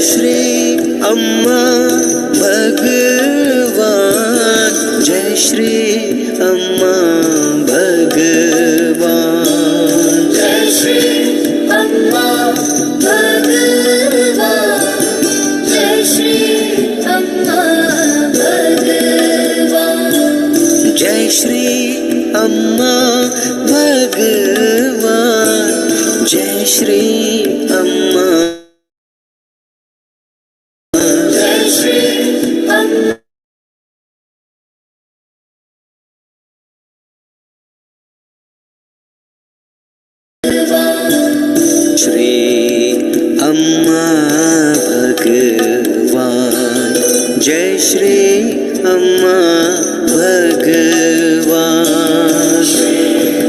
श्री अम्मा भगवान, जय श्री अम्मा भगवान, जय श्री अम्मा भगवान, जय श्री अम्मा भगवान, जय श्री अम्मा भगवान, जय श्री अम्मा, जय श्री अम्मा, श्री अम्मा भगवान, जय श्री अम्मा भगवान, श्री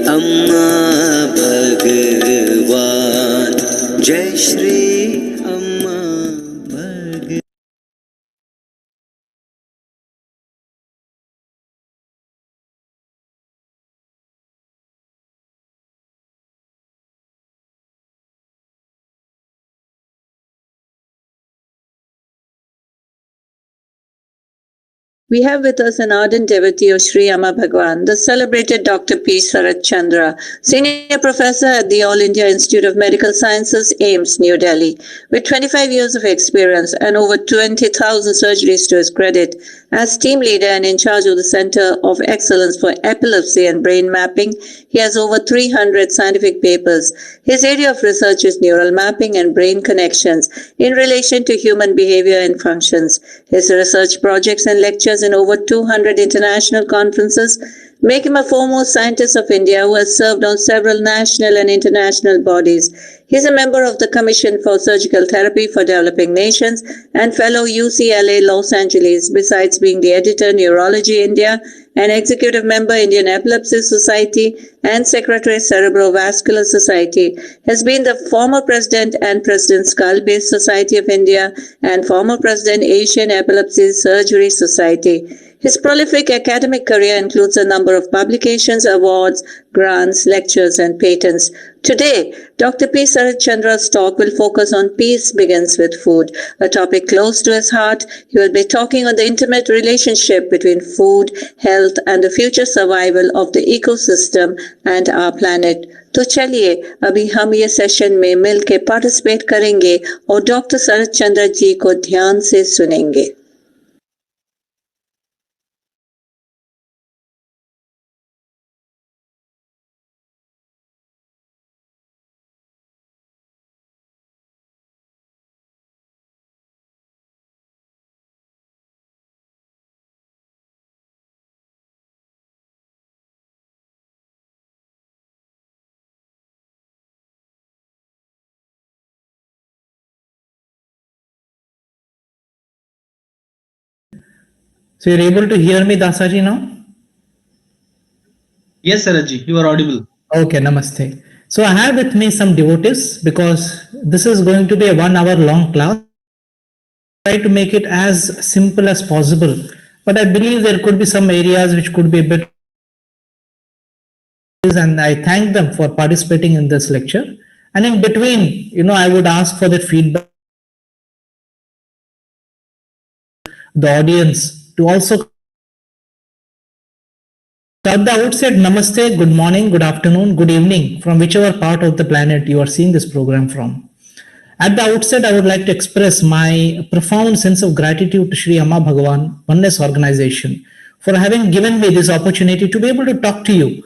अम्मा भगवान, जय श्री अम्मा We have with us an ardent devotee of Sri Amma Bhagwan, the celebrated Dr. P. Sarat Chandra, Senior Professor at the All India Institute of Medical Sciences, AIIMS, New Delhi. With 25 years of experience and over 20,000 surgeries to his credit, as team leader and in charge of the Center of Excellence for Epilepsy and Brain Mapping, he has over 300 scientific papers. His area of research is neural mapping and brain connections in relation to human behavior and functions. His research projects and lectures in over 200 international conferences make him a foremost scientist of India who has served on several national and international bodies. He is a member of the Commission for Surgical Therapy for Developing Nations and fellow UCLA Los Angeles, besides being the editor Neurology India, an executive member Indian Epilepsy Society and secretary Cerebrovascular Society, has been the former president and president Skull-Based Society of India and former president Asian Epilepsy Surgery Society. His prolific academic career includes a number of publications, awards, grants, lectures, and patents. Today, Dr. P. Sarat Chandra's talk will focus on Peace Begins with Food, a topic close to his heart. He will be talking on the intimate relationship between food, health, and the future survival of the ecosystem and our planet. तो चलिए अभी हम ये session में मिल के participate करेंगे और doctor शरत चंद्र जी को ध्यान से सुनेंगे. So you're able to hear me, Dasaji, now? Yes, Saratji, you are audible. Okay, namaste. So I have with me some devotees because this is going to be a 1 hour long class. Try to make it as simple as possible, but I believe there could be some areas which could be a bit, and I thank them for participating in this lecture. And in between, I would ask for the feedback, the audience to also. At the outset, namaste, good morning, good afternoon, good evening, from whichever part of the planet you are seeing this program from. At the outset, I would like to express my profound sense of gratitude to Sri Amma Bhagwan Oneness Organization for having given me this opportunity to be able to talk to you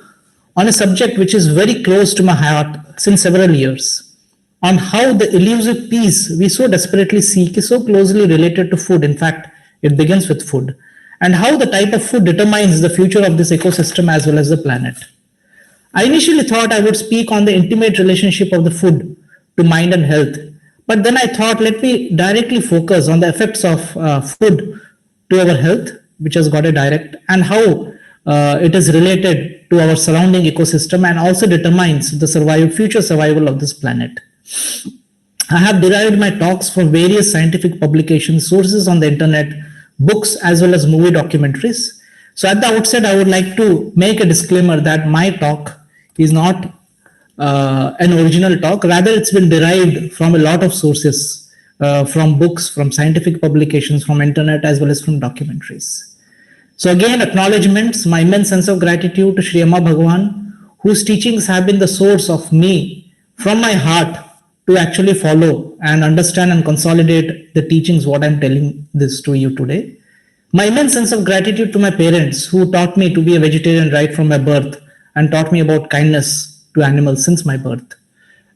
on a subject which is very close to my heart since several years. on how the elusive peace we so desperately seek is so closely related to food. In fact, it begins with food, and how the type of food determines the future of this ecosystem as well as the planet. I initially thought I would speak on the intimate relationship of the food to mind and health, but then I thought let me directly focus on the effects of food to our health, which has got a direct, and how it is related to our surrounding ecosystem and also determines the future survival of this planet. I have derived my talks from various scientific publications, sources on the internet, books, as well as movie documentaries. So at the outset, I would like to make a disclaimer that my talk is not an original talk. Rather, it's been derived from a lot of sources, from books, from scientific publications, from internet, as well as from documentaries. So again, acknowledgements, my immense sense of gratitude to Sri Amma Bhagwan, whose teachings have been the source of me, from my heart, to actually follow and understand and consolidate the teachings, what I'm telling this to you today. My immense sense of gratitude to my parents who taught me to be a vegetarian right from my birth and taught me about kindness to animals since my birth.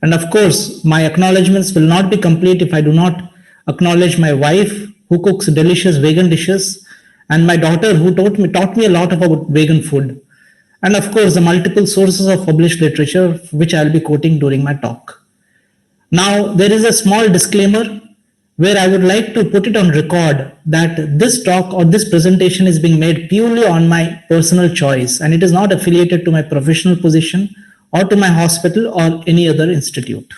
And of course, my acknowledgements will not be complete if I do not acknowledge my wife who cooks delicious vegan dishes, and my daughter who taught me a lot about vegan food. And of course, the multiple sources of published literature which I'll be quoting during my talk. Now, there is a small disclaimer where I would like to put it on record that this talk or this presentation is being made purely on my personal choice, and it is not affiliated to my professional position or to my hospital or any other institute.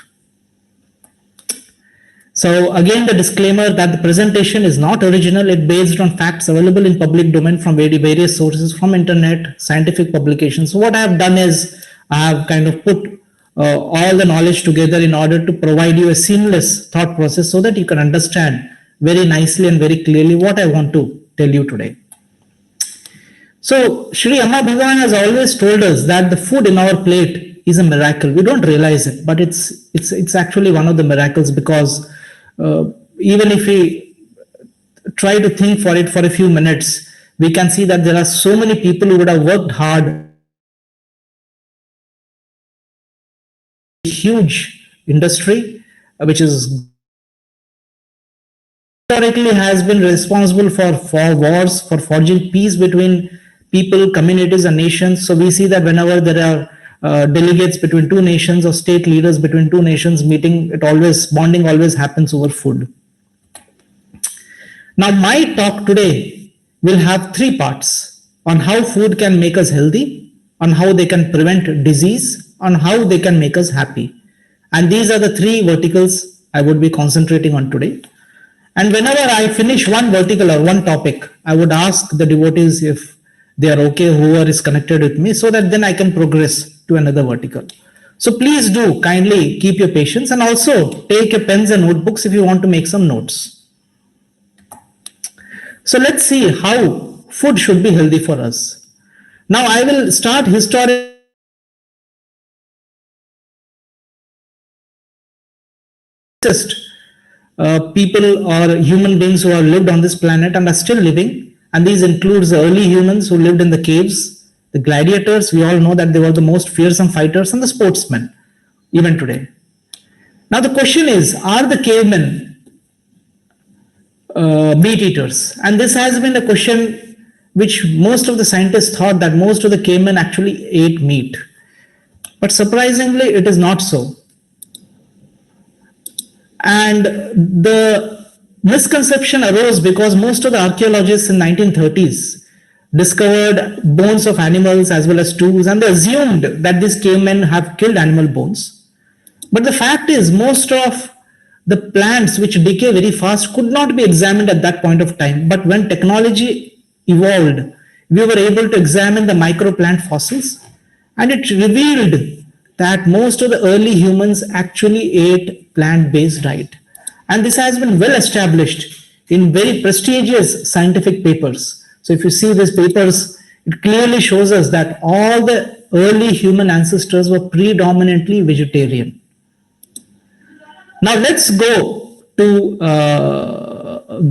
So again, the disclaimer that the presentation is not original. It based on facts available in public domain from various sources, from internet, scientific publications. So what I have done is I have kind of put all the knowledge together in order to provide you a seamless thought process so that you can understand very nicely and very clearly what I want to tell you today. So Sri Amma Bhagavan has always told us that the food in our plate is a miracle. We don't realize it, but it's actually one of the miracles, because even if we try to think for it for a few minutes, we can see that there are so many people who would have worked hard. Huge industry which is historically has been responsible for wars, for forging peace between people, communities, and nations. So we see that whenever there are delegates between two nations or state leaders between two nations meeting, bonding always happens over food. Now, my talk today will have three parts: on how food can make us healthy, on how they can prevent disease, on how they can make us happy. And these are the three verticals I would be concentrating on today. And whenever I finish one vertical or one topic, I would ask the devotees if they are okay, whoever is connected with me, so that then I can progress to another vertical. So please do kindly keep your patience, and also take your pens and notebooks if you want to make some notes. So let's see how food should be healthy for us. Now I will start historically. People or human beings who have lived on this planet and are still living, and these includes the early humans who lived in the caves, the gladiators. We all know that they were the most fearsome fighters, and the sportsmen even today. Now the question is, are the cavemen meat eaters? And this has been a question which most of the scientists thought that most of the cavemen actually ate meat, but surprisingly it is not so. And the misconception arose because most of the archaeologists in 1930s discovered bones of animals as well as tools, and they assumed that these cavemen have killed animal bones. But the fact is, most of the plants which decay very fast could not be examined at that point of time. But when technology evolved, we were able to examine the microplant fossils, and it revealed that most of the early humans actually ate plant-based diet. And this has been well established in very prestigious scientific papers. So if you see these papers, it clearly shows us that all the early human ancestors were predominantly vegetarian. Now let's go to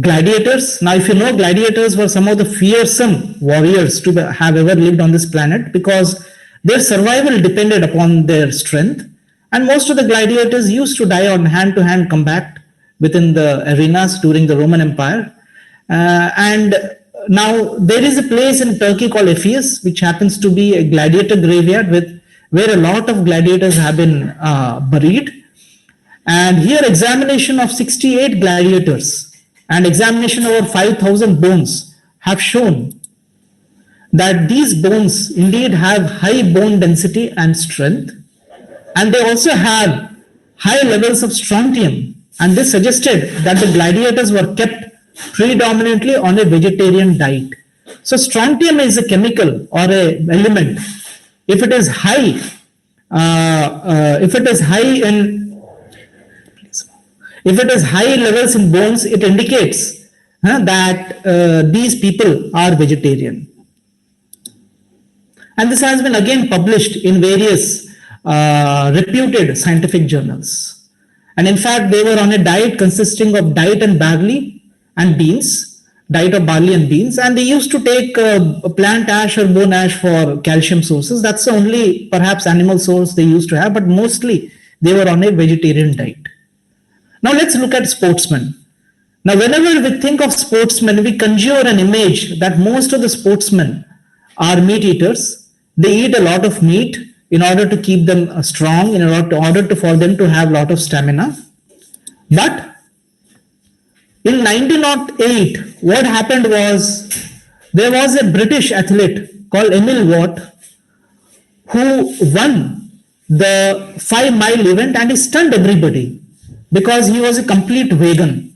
gladiators. Now, if you know, gladiators were some of the fearsome warriors to have ever lived on this planet, because their survival depended upon their strength, And most of the gladiators used to die on hand-to-hand combat within the arenas during the Roman Empire. And now there is a place in Turkey called Ephesus, which happens to be a gladiator graveyard where a lot of gladiators have been buried. And here examination of 68 gladiators and examination over 5,000 bones have shown that these bones indeed have high bone density and strength, and they also have high levels of strontium, and this suggested that the gladiators were kept predominantly on a vegetarian diet. So strontium is a chemical or a element. If it is high, if it is high levels in bones, it indicates that these people are vegetarian. And this has been again published in various reputed scientific journals. And in fact, they were on a diet consisting of diet and barley and beans, diet of barley and beans, and they used to take plant ash or bone ash for calcium sources. That's the only perhaps animal source they used to have, but mostly they were on a vegetarian diet. Now let's look at sportsmen. Now, whenever we think of sportsmen, we conjure an image that most of the sportsmen are meat eaters. They eat a lot of meat in order to keep them strong, in order for them to have a lot of stamina. But in 1908, what happened was there was a British athlete called Emil Watt who won the 5-mile event, and he stunned everybody because he was a complete vegan.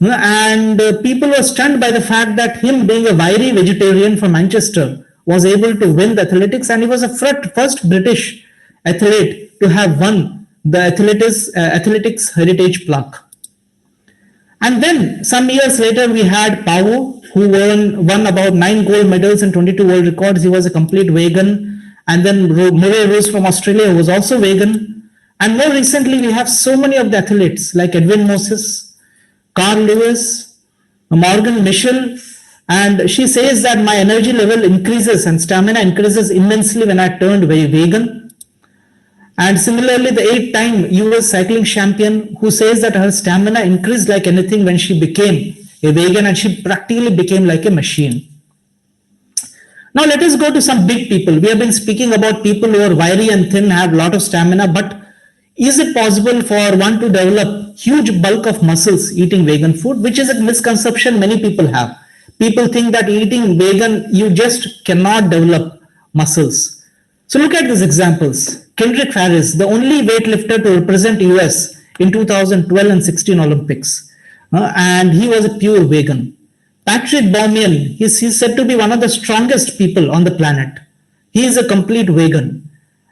And people were stunned by the fact that him being a wiry vegetarian from Manchester was able to win the athletics, and he was the first British athlete to have won the athletics heritage plaque. And then some years later, we had Pavo, who won about 9 gold medals and 22 world records. He was a complete vegan. And then Murray Rose from Australia, who was also vegan. And more recently, we have so many of the athletes like Edwin Moses, Carl Lewis, Morgan Mitchell. And she says that my energy level increases and stamina increases immensely when I turned very vegan. And similarly, the 8-time US cycling champion who says that her stamina increased like anything when she became a vegan, and she practically became like a machine. Now let us go to some big people. We have been speaking about people who are wiry and thin, have a lot of stamina, but is it possible for one to develop huge bulk of muscles eating vegan food, which is a misconception many people have. People think that eating vegan, you just cannot develop muscles. So look at these examples. Kendrick Farris, the only weightlifter to represent US in 2012 and 16 Olympics. And he was a pure vegan. Patrick Baumian, he's said to be one of the strongest people on the planet. He is a complete vegan.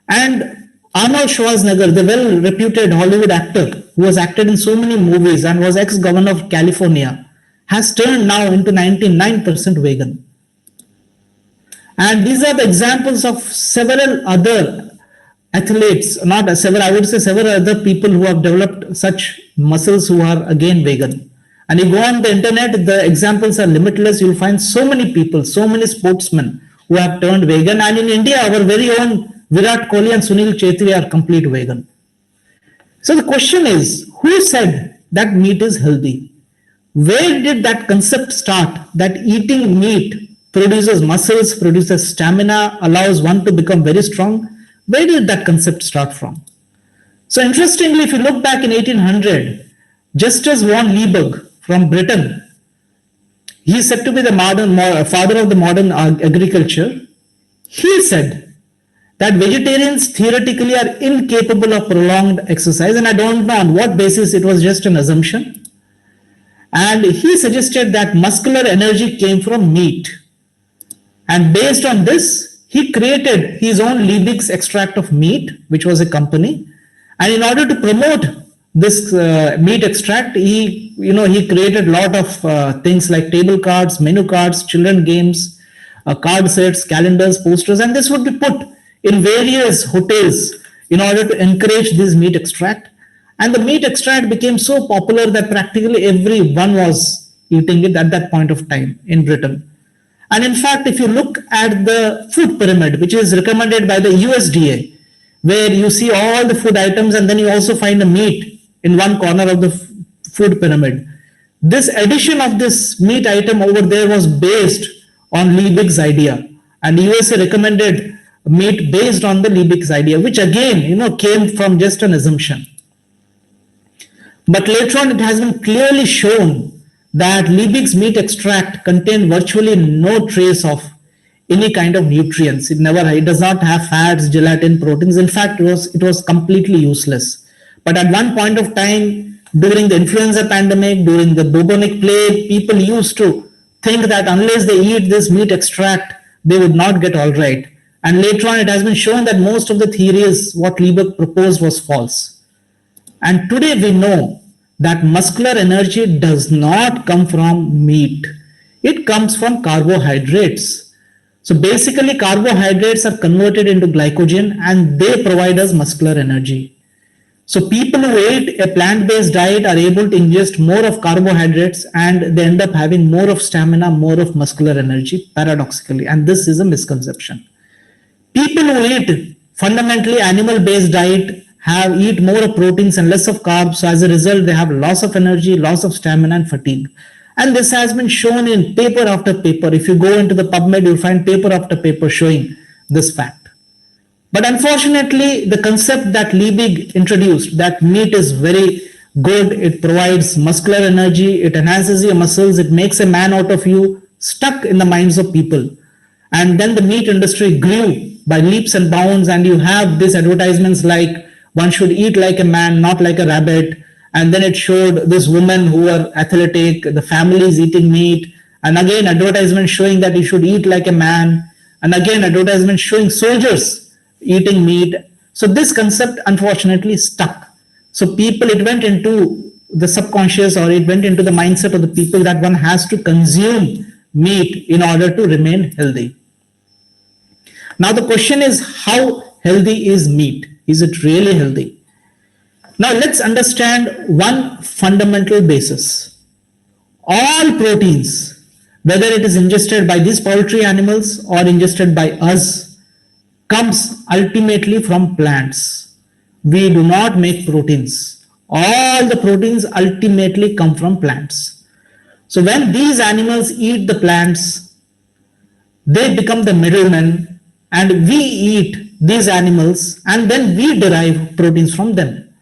And Arnold Schwarzenegger, the well-reputed Hollywood actor who has acted in so many movies and was ex-governor of California, has turned now into 99% vegan. And these are the examples of several other athletes, not several, I would say several other people who have developed such muscles who are again vegan. And you go on the internet, the examples are limitless. You'll find so many people, so many sportsmen who have turned vegan. And in India, our very own Virat Kohli and Sunil Chhetri are complete vegan. So the question is, who said that meat is healthy? Where did that concept start, that eating meat produces muscles, produces stamina, allows one to become very strong? Where did that concept start from? So interestingly, if you look back in 1800, Justus von Liebig from Britain, he is said to be the father of the modern agriculture. He said that vegetarians theoretically are incapable of prolonged exercise, and I don't know on what basis, it was just an assumption. And he suggested that muscular energy came from meat. And based on this, he created his own Liebig's extract of meat, which was a company. And in order to promote this meat extract, he created a lot of things like table cards, menu cards, children games, card sets, calendars, posters, and this would be put in various hotels in order to encourage this meat extract. And the meat extract became so popular that practically everyone was eating it at that point of time in Britain. And in fact, if you look at the food pyramid, which is recommended by the USDA, where you see all the food items and then you also find a meat in one corner of the food pyramid. This addition of this meat item over there was based on Liebig's idea, and USA recommended meat based on the Liebig's idea, which again, came from just an assumption. But later on, it has been clearly shown that Liebig's meat extract contained virtually no trace of any kind of nutrients. It does not have fats, gelatin, proteins. In fact, it was completely useless. But at one point of time, during the influenza pandemic, during the bubonic plague, people used to think that unless they eat this meat extract, they would not get all right. And later on, it has been shown that most of the theories, what Liebig proposed, was false. And today we know that muscular energy does not come from meat. It comes from carbohydrates. So basically, carbohydrates are converted into glycogen and they provide us muscular energy. So people who eat a plant-based diet are able to ingest more of carbohydrates and they end up having more of stamina, more of muscular energy, paradoxically. And this is a misconception. People who eat fundamentally animal-based diet eat more of proteins and less of carbs. So as a result, they have loss of energy, loss of stamina, and fatigue. And this has been shown in paper after paper. If you go into the PubMed, you'll find paper after paper showing this fact. But unfortunately, the concept that Liebig introduced, that meat is very good, it provides muscular energy, it enhances your muscles, it makes a man out of you, stuck in the minds of people. And then the meat industry grew by leaps and bounds, and you have these advertisements like, one should eat like a man, not like a rabbit. And then it showed this woman who were athletic, the family is eating meat. And again, advertisement showing that you should eat like a man. And again, advertisement showing soldiers eating meat. So this concept, unfortunately, stuck. So people, it went into the subconscious, or it went into the mindset of the people that one has to consume meat in order to remain healthy. Now the question is, how healthy is meat? Is it really healthy? Now let's understand one fundamental basis. All proteins, whether it is ingested by these poultry animals or ingested by us, comes ultimately from plants. We do not make proteins. All the proteins ultimately come from plants. So when these animals eat the plants, they become the middlemen, and we eat these animals and then we derive proteins from them.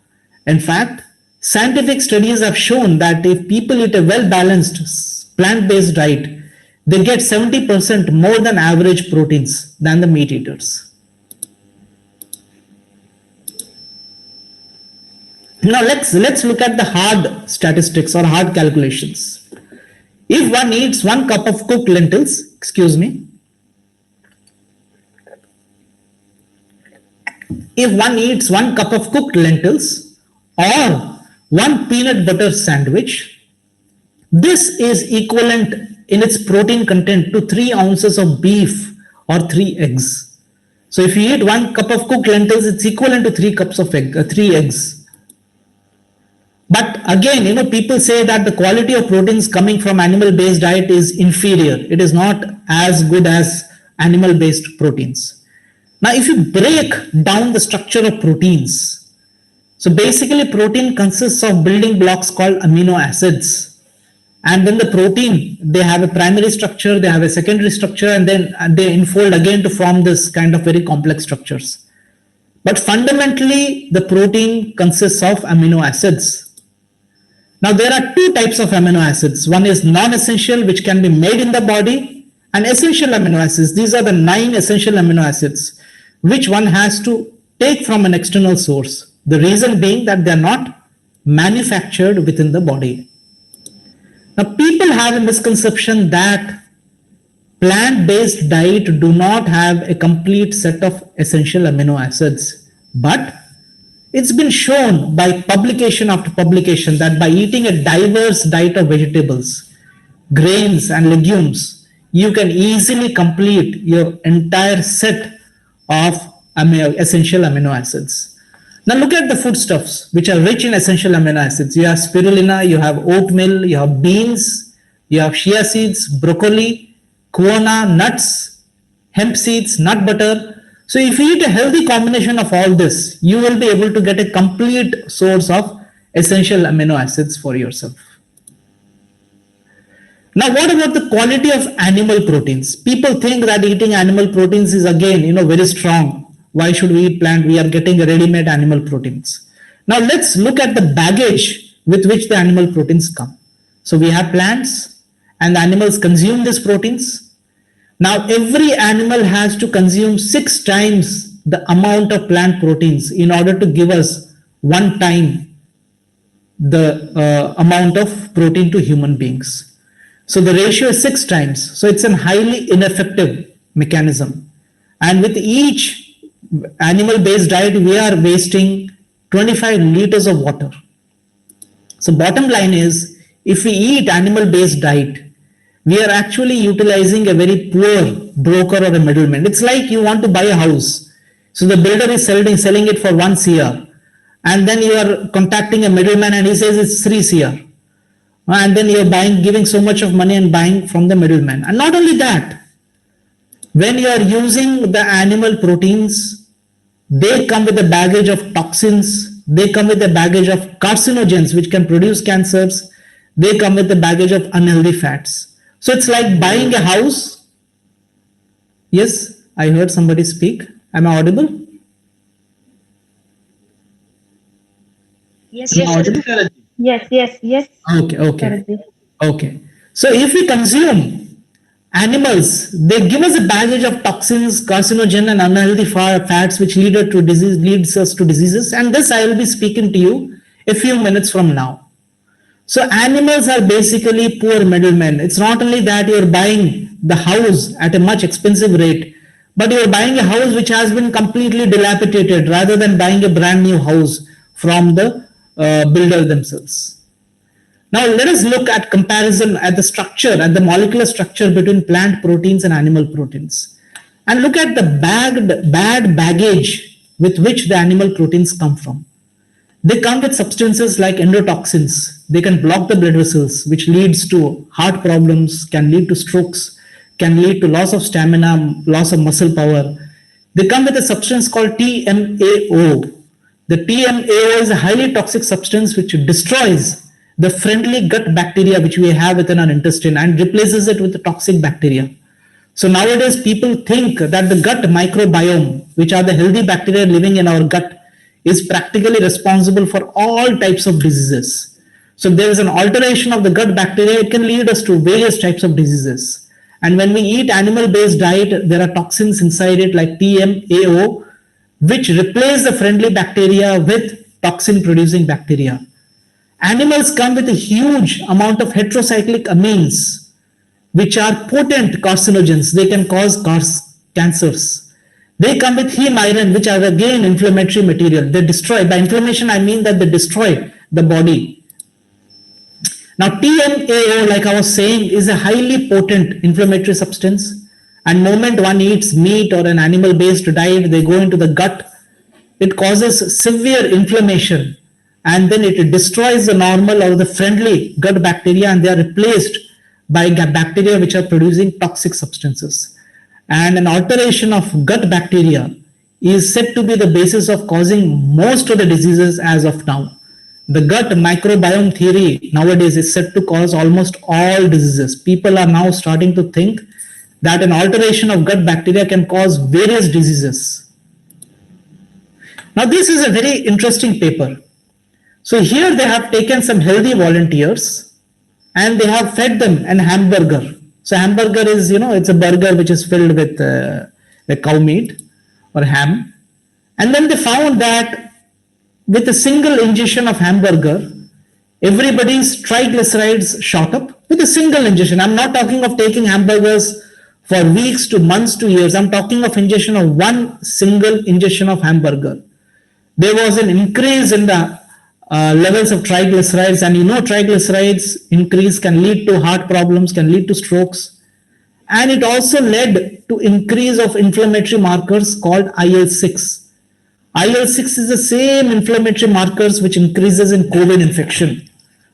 In fact, scientific studies have shown that if people eat a well-balanced plant-based diet, they get 70% more than average proteins than the meat eaters. Now let's look at the hard statistics or hard calculations. If one eats 1 cup of cooked lentils, if one eats 1 cup of cooked lentils or 1 peanut butter sandwich, this is equivalent in its protein content to 3 ounces of beef or 3 eggs. So if you eat 1 cup of cooked lentils, it's equivalent to 3 cups of 3 eggs. But again, people say that the quality of proteins coming from animal-based diet is inferior. It is not as good as animal-based proteins. Now, if you break down the structure of proteins, so basically protein consists of building blocks called amino acids. And then the protein, they have a primary structure, they have a secondary structure, and then they unfold again to form this kind of very complex structures. But fundamentally, the protein consists of amino acids. Now, there are 2 types of amino acids. One is non-essential, which can be made in the body, and essential amino acids. These are the 9 essential amino acids, which one has to take from an external source. The reason being that they are not manufactured within the body. Now, people have a misconception that plant-based diet do not have a complete set of essential amino acids. But it's been shown by publication after publication that by eating a diverse diet of vegetables, grains, and legumes, you can easily complete your entire set of essential amino acids. Now look at the foodstuffs which are rich in essential amino acids. You have spirulina, you have oatmeal, you have beans, you have chia seeds, broccoli, quinoa, nuts, hemp seeds, nut butter. So if you eat a healthy combination of all this, you will be able to get a complete source of essential amino acids for yourself. Now, what about the quality of animal proteins? People think that eating animal proteins is again, very strong. Why should we eat plant? We are getting ready-made animal proteins. Now, let's look at the baggage with which the animal proteins come. So we have plants and the animals consume these proteins. Now, every animal has to consume 6 times the amount of plant proteins in order to give us one time the amount of protein to human beings. So the ratio is 6 times. So it's a highly ineffective mechanism. And with each animal-based diet, we are wasting 25 liters of water. So bottom line is, if we eat animal-based diet, we are actually utilizing a very poor broker or a middleman. It's like you want to buy a house. So the builder is selling it for 1 CR. And then you are contacting a middleman and he says it's 3 CR. And then you're giving so much of money and buying from the middleman. And not only that, when you are using the animal proteins, they come with a baggage of toxins, they come with a baggage of carcinogens which can produce cancers, they come with a baggage of unhealthy fats. So it's like buying a house. Yes, I heard somebody speak. Am I audible? Yes, yes. Yes. Okay. So if we consume animals, they give us a baggage of toxins, carcinogen, and unhealthy fats, which leads us to diseases. And this I will be speaking to you a few minutes from now. So animals are basically poor middlemen. It's not only that you're buying the house at a much expensive rate, but you're buying a house which has been completely dilapidated rather than buying a brand new house from the builder themselves. Now let us look at comparison at the structure, at the molecular structure between plant proteins and animal proteins, and look at the bad baggage with which the animal proteins come from. They come with substances like endotoxins. They can block the blood vessels, which leads to heart problems, can lead to strokes, can lead to loss of stamina, loss of muscle power. They come with a substance called TMAO. The TMAO is a highly toxic substance which destroys the friendly gut bacteria which we have within our intestine and replaces it with the toxic bacteria. So nowadays people think that the gut microbiome, which are the healthy bacteria living in our gut, is practically responsible for all types of diseases. So if there is an alteration of the gut bacteria, it can lead us to various types of diseases. And when we eat animal-based diet, there are toxins inside it like TMAO, which replace the friendly bacteria with toxin-producing bacteria. Animals come with a huge amount of heterocyclic amines, which are potent carcinogens. They can cause cancers. They come with heme iron, which are again inflammatory material. They destroy, by inflammation I mean that they destroy the body. Now TMAO, like I was saying, is a highly potent inflammatory substance. And moment one eats meat or an animal-based diet, they go into the gut. It causes severe inflammation, and then it destroys the normal or the friendly gut bacteria, and they are replaced by bacteria which are producing toxic substances. And an alteration of gut bacteria is said to be the basis of causing most of the diseases as of now. The gut microbiome theory nowadays is said to cause almost all diseases. People are now starting to think that an alteration of gut bacteria can cause various diseases. Now this is a very interesting paper. So here they have taken some healthy volunteers and they have fed them an hamburger. So hamburger is, it's a burger which is filled with the cow meat or ham. And then they found that with a single ingestion of hamburger, everybody's triglycerides shot up with a single ingestion. I'm not talking of taking hamburgers for weeks to months to years. I'm talking of ingestion of one single ingestion of hamburger. There was an increase in the levels of triglycerides, and triglycerides increase can lead to heart problems, can lead to strokes, and it also led to increase of inflammatory markers called IL-6. IL-6 is the same inflammatory markers which increases in COVID infection.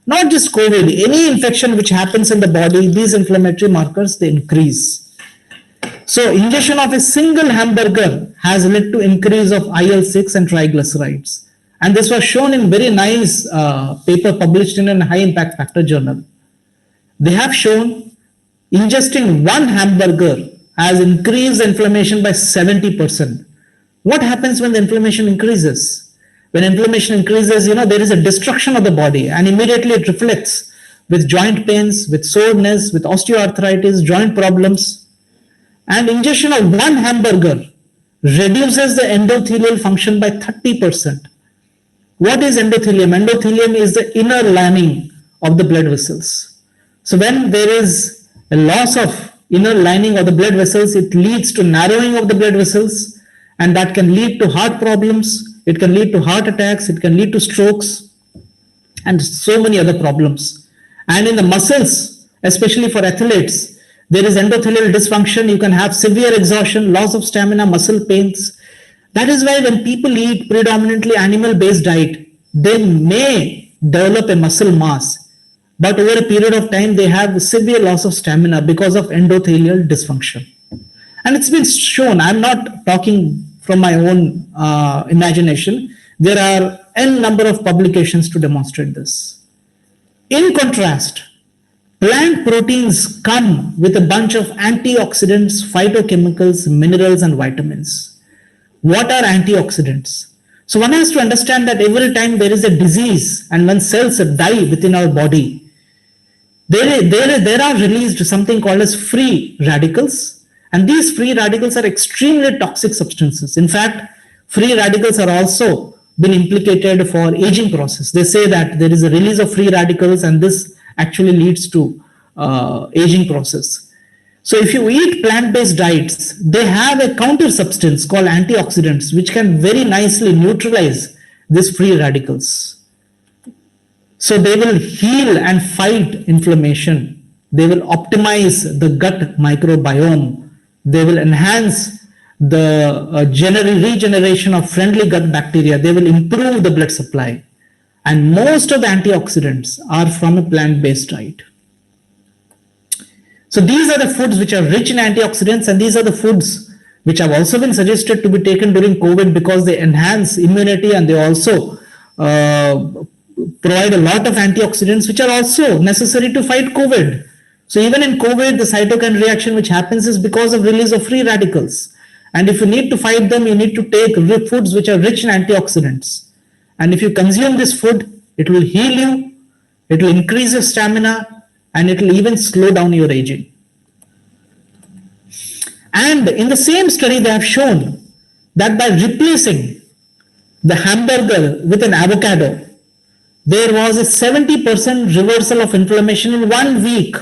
Not just COVID, any infection which happens in the body, these inflammatory markers, they increase. So ingestion of a single hamburger has led to increase of IL-6 and triglycerides. And this was shown in very nice paper published in a high impact factor journal. They have shown ingesting one hamburger has increased inflammation by 70%. What happens when the inflammation increases? When inflammation increases, there is a destruction of the body, and immediately it reflects with joint pains, with soreness, with osteoarthritis, joint problems. And ingestion of one hamburger reduces the endothelial function by 30%. What is endothelium? Endothelium is the inner lining of the blood vessels. So when there is a loss of inner lining of the blood vessels, it leads to narrowing of the blood vessels, and that can lead to heart problems, it can lead to heart attacks, it can lead to strokes, and so many other problems. And in the muscles, especially for athletes, there is endothelial dysfunction. You can have severe exhaustion, loss of stamina, muscle pains. That is why when people eat predominantly animal-based diet, they may develop a muscle mass, but over a period of time, they have severe loss of stamina because of endothelial dysfunction. And it's been shown, I'm not talking from my own imagination, there are n number of publications to demonstrate this. In contrast, plant proteins come with a bunch of antioxidants, phytochemicals, minerals, and vitamins. What are antioxidants? So one has to understand that every time there is a disease and when cells die within our body, there are released something called as free radicals, and these free radicals are extremely toxic substances. In fact, free radicals are also been implicated for aging process. They say that there is a release of free radicals and this actually leads to aging process. So if you eat plant-based diets, they have a counter substance called antioxidants, which can very nicely neutralize these free radicals. So they will heal and fight inflammation. They will optimize the gut microbiome. They will enhance the regeneration of friendly gut bacteria. They will improve the blood supply. And most of the antioxidants are from a plant-based diet. So these are the foods which are rich in antioxidants, and these are the foods which have also been suggested to be taken during COVID because they enhance immunity and they also provide a lot of antioxidants which are also necessary to fight COVID. So even in COVID, the cytokine reaction which happens is because of release of free radicals. And if you need to fight them, you need to take foods which are rich in antioxidants. And if you consume this food, it will heal you, it will increase your stamina, and it will even slow down your aging. And in the same study, they have shown that by replacing the hamburger with an avocado, there was a 70% reversal of inflammation in 1 week.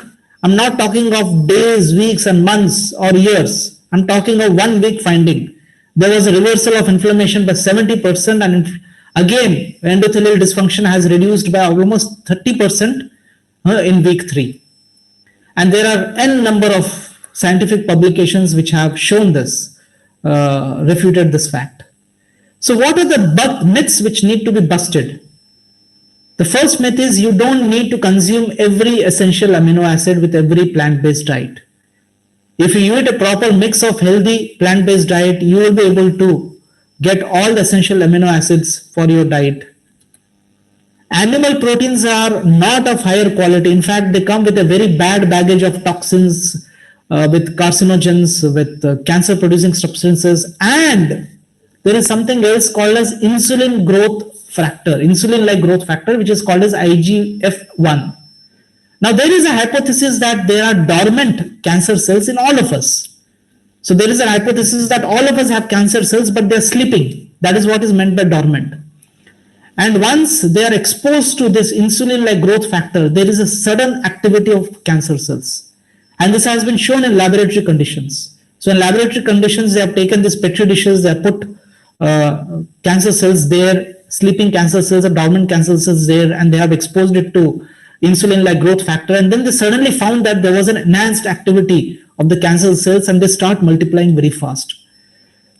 I'm not talking of days, weeks, and months or years. I'm talking of 1 week finding. There was a reversal of inflammation by 70%, and again, endothelial dysfunction has reduced by almost 30% in week 3. And there are n number of scientific publications which have shown this, refuted this fact. So what are the myths which need to be busted? The first myth is you don't need to consume every essential amino acid with every plant-based diet. If you eat a proper mix of healthy plant-based diet, you will be able to get all the essential amino acids for your diet. Animal proteins are not of higher quality. In fact, they come with a very bad baggage of toxins, with carcinogens, with cancer-producing substances, and there is something else called as insulin growth factor, insulin-like growth factor, which is called as IGF-1. Now, there is a hypothesis that there are dormant cancer cells in all of us. So there is a hypothesis that all of us have cancer cells, but they're sleeping. That is what is meant by dormant. And once they are exposed to this insulin-like growth factor, there is a sudden activity of cancer cells. And this has been shown in laboratory conditions. So in laboratory conditions, they have taken these petri dishes, they have put cancer cells there, sleeping cancer cells or dormant cancer cells there, and they have exposed it to insulin-like growth factor. And then they suddenly found that there was an enhanced activity of the cancer cells and they start multiplying very fast.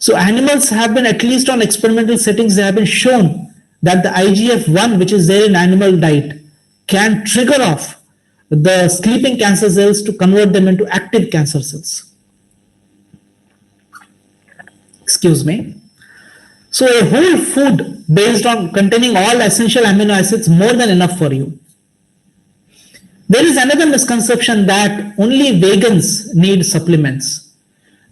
So animals have been, at least on experimental settings, they have been shown that the IGF-1, which is there in animal diet, can trigger off the sleeping cancer cells to convert them into active cancer cells. Excuse me. So a whole food based on containing all essential amino acids more than enough for you. There is another misconception that only vegans need supplements.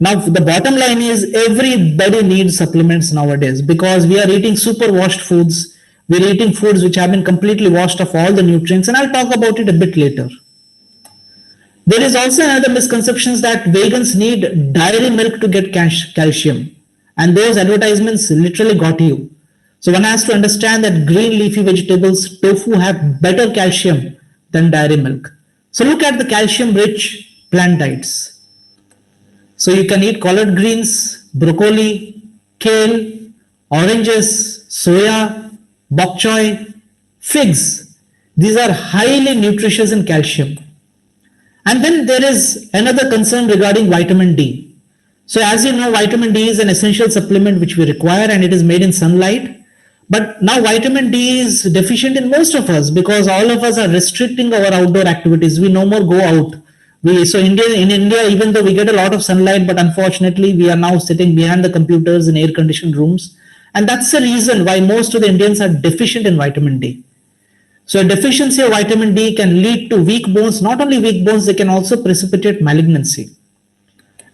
Now the bottom line is everybody needs supplements nowadays because we are eating super washed foods. We're eating foods which have been completely washed of all the nutrients, and I'll talk about it a bit later. There is also another misconception that vegans need dairy milk to get calcium. And those advertisements literally got you. So one has to understand that green leafy vegetables, tofu, have better calcium than dairy milk. So look at the calcium rich plant diets. So you can eat collard greens, broccoli, kale, oranges, soya, bok choy, figs. These are highly nutritious in calcium. And then there is another concern regarding vitamin D. So as you know, vitamin D is an essential supplement which we require, and it is made in sunlight. But now vitamin D is deficient in most of us because all of us are restricting our outdoor activities. We no more go out. In India, even though we get a lot of sunlight, but unfortunately we are now sitting behind the computers in air-conditioned rooms. And that's the reason why most of the Indians are deficient in vitamin D. So a deficiency of vitamin D can lead to weak bones. Not only weak bones, they can also precipitate malignancy.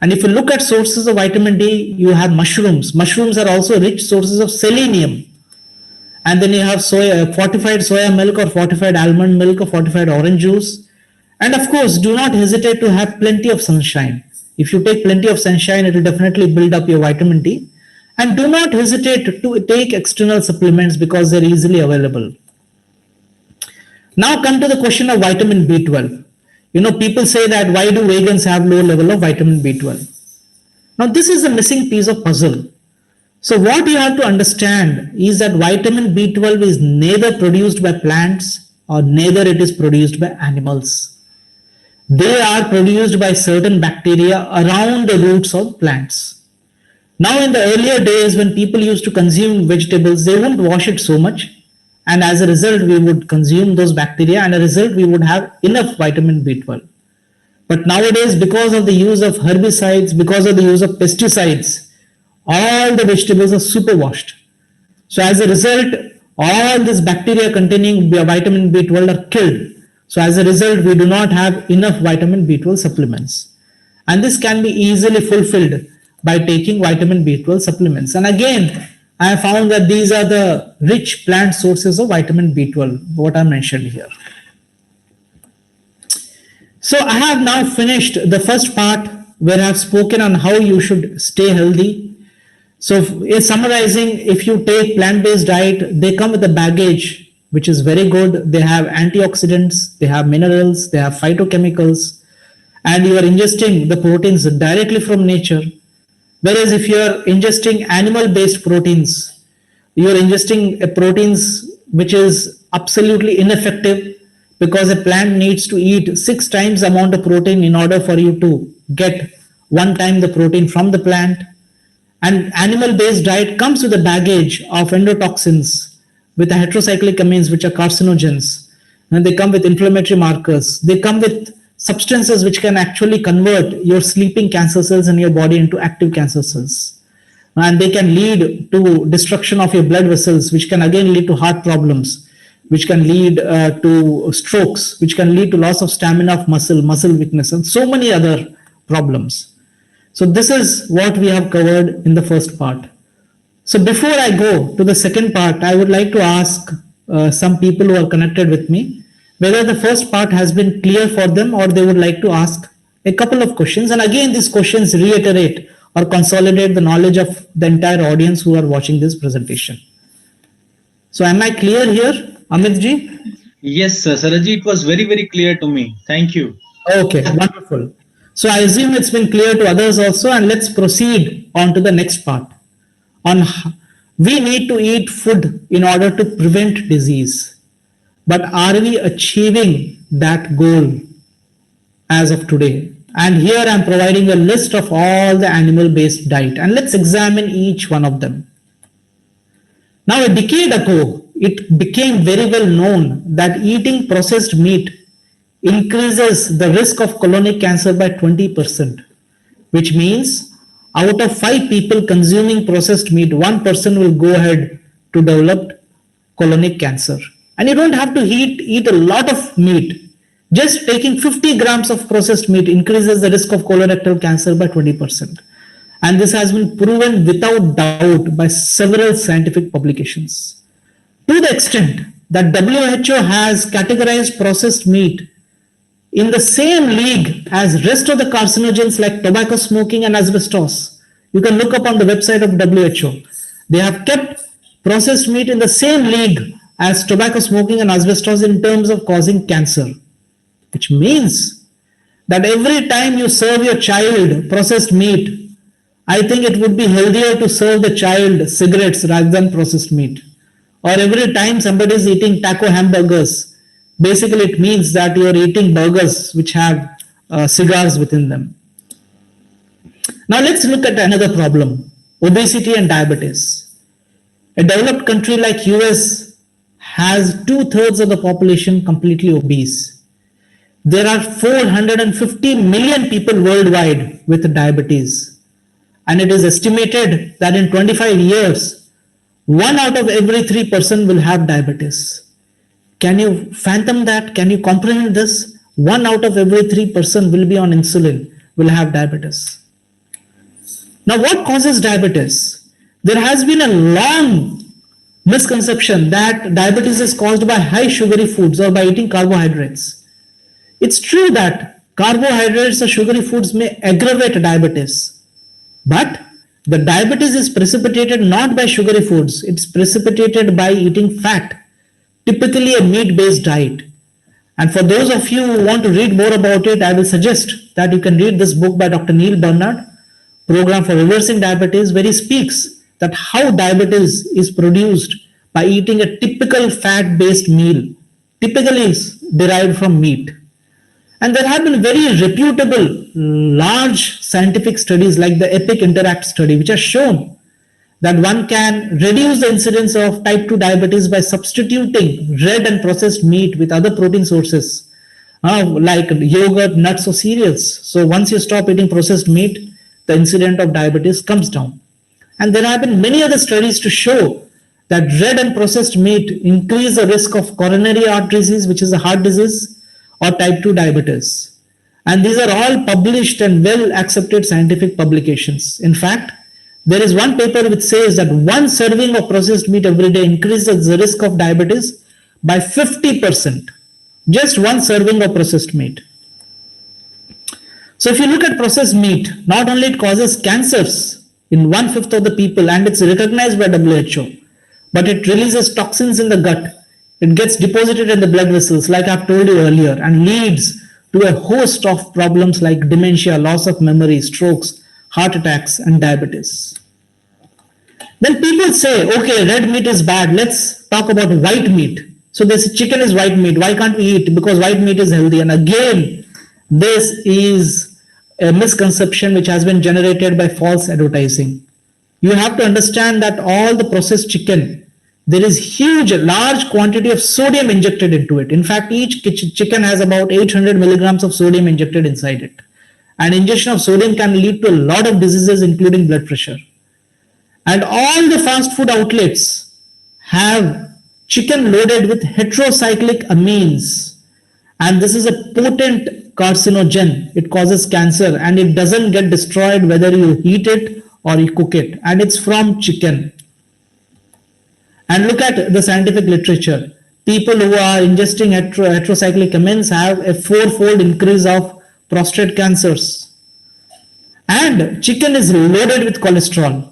And if you look at sources of vitamin D, you have mushrooms. Mushrooms are also rich sources of selenium. And then you have fortified soya milk or fortified almond milk or fortified orange juice. And of course, do not hesitate to have plenty of sunshine. If you take plenty of sunshine, it will definitely build up your vitamin D. And do not hesitate to take external supplements because they're easily available. Now come to the question of vitamin B12. People say that why do vegans have low level of vitamin B12? Now, this is the missing piece of puzzle. So what you have to understand is that vitamin B12 is neither produced by plants or neither it is produced by animals. They are produced by certain bacteria around the roots of plants. Now, in the earlier days when people used to consume vegetables, they wouldn't wash it so much. And as a result, we would consume those bacteria, and as a result, we would have enough vitamin B12. But nowadays, because of the use of herbicides, because of the use of pesticides, all the vegetables are super washed. So as a result, all this bacteria containing vitamin B12 are killed. So as a result, we do not have enough vitamin B12 supplements. And this can be easily fulfilled by taking vitamin B12 supplements. And again, I have found that these are the rich plant sources of vitamin B12, what I mentioned here. So I have now finished the first part where I have spoken on how you should stay healthy. So summarizing, if you take plant-based diet, they come with a baggage which is very good. They have antioxidants, they have minerals, they have phytochemicals, and you are ingesting the proteins directly from nature. Whereas if you are ingesting animal-based proteins, you are ingesting proteins which is absolutely ineffective because a plant needs to eat 6 times the amount of protein in order for you to get 1 time the protein from the plant. And animal-based diet comes with a baggage of endotoxins, with the heterocyclic amines which are carcinogens. And they come with inflammatory markers. They come with substances which can actually convert your sleeping cancer cells in your body into active cancer cells. And they can lead to destruction of your blood vessels, which can again lead to heart problems, which can lead to strokes, which can lead to loss of stamina of muscle weakness, and so many other problems. So this is what we have covered in the first part. So before I go to the second part, I would like to ask some people who are connected with me whether the first part has been clear for them or they would like to ask a couple of questions. And again, these questions reiterate or consolidate the knowledge of the entire audience who are watching this presentation. So am I clear here, Amit ji? Yes, sir. Saratji, it was very, very clear to me. Thank you. Okay, wonderful. So I assume it's been clear to others also, and let's proceed on to the next part. We need to eat food in order to prevent disease. But are we achieving that goal as of today? And here I'm providing a list of all the animal-based diet, and let's examine each one of them. Now, a decade ago, it became very well known that eating processed meat increases the risk of colonic cancer by 20%, which means out of 5 people consuming processed meat, 1 person will go ahead to develop colonic cancer. And you don't have to eat a lot of meat. Just taking 50 grams of processed meat increases the risk of colorectal cancer by 20%. And this has been proven without doubt by several scientific publications. To the extent that WHO has categorized processed meat in the same league as rest of the carcinogens like tobacco smoking and asbestos. You can look up on the website of WHO. They have kept processed meat in the same league as tobacco smoking and asbestos in terms of causing cancer, which means that every time you serve your child processed meat, I think it would be healthier to serve the child cigarettes rather than processed meat. Or every time somebody is eating taco hamburgers, basically it means that you are eating burgers which have cigars within them. Now let's look at another problem, obesity and diabetes. A developed country like US has 2/3 of the population completely obese. There are 450 million people worldwide with diabetes. And it is estimated that in 25 years, 1 out of every 3 person will have diabetes. Can you fathom that? Can you comprehend this? 1 out of every 3 person will be on insulin, will have diabetes. Now, what causes diabetes? There has been a long misconception that diabetes is caused by high sugary foods or by eating carbohydrates. It's true that carbohydrates or sugary foods may aggravate diabetes, but the diabetes is precipitated not by sugary foods, it's precipitated by eating fat, typically a meat-based diet. And for those of you who want to read more about it, I will suggest that you can read this book by Dr. Neil Bernard, Program for Reversing Diabetes, where he speaks that how diabetes is produced by eating a typical fat-based meal, typically derived from meat. And there have been very reputable, large scientific studies like the EPIC Interact study, which has shown that one can reduce the incidence of type 2 diabetes by substituting red and processed meat with other protein sources, like yogurt, nuts, or cereals. So once you stop eating processed meat, the incidence of diabetes comes down. And there have been many other studies to show that red and processed meat increase the risk of coronary artery disease, which is a heart disease, or type 2 diabetes. And these are all published and well accepted scientific publications. In fact, there is one paper which says that 1 serving of processed meat every day increases the risk of diabetes by 50%. Just 1 serving of processed meat. So if you look at processed meat, not only it causes cancers in 1/5 of the people, and it's recognized by WHO, but it releases toxins in the gut. It gets deposited in the blood vessels, like I've told you earlier, and leads to a host of problems like dementia, loss of memory, strokes, heart attacks, and diabetes. Then people say, okay, red meat is bad. Let's talk about white meat. So this chicken is white meat. Why can't we eat? Because white meat is healthy. And again, this is a misconception which has been generated by false advertising. You have to understand that all the processed chicken, there is large quantity of sodium injected into it. In fact, each chicken has about 800 milligrams of sodium injected inside it. And ingestion of sodium can lead to a lot of diseases, including blood pressure. And all the fast food outlets have chicken loaded with heterocyclic amines. And this is a potent carcinogen. It causes cancer and it doesn't get destroyed whether you heat it or you cook it. And it's from chicken. And look at the scientific literature. People who are ingesting heterocyclic amines have a 4-fold increase of prostate cancers. And chicken is loaded with cholesterol.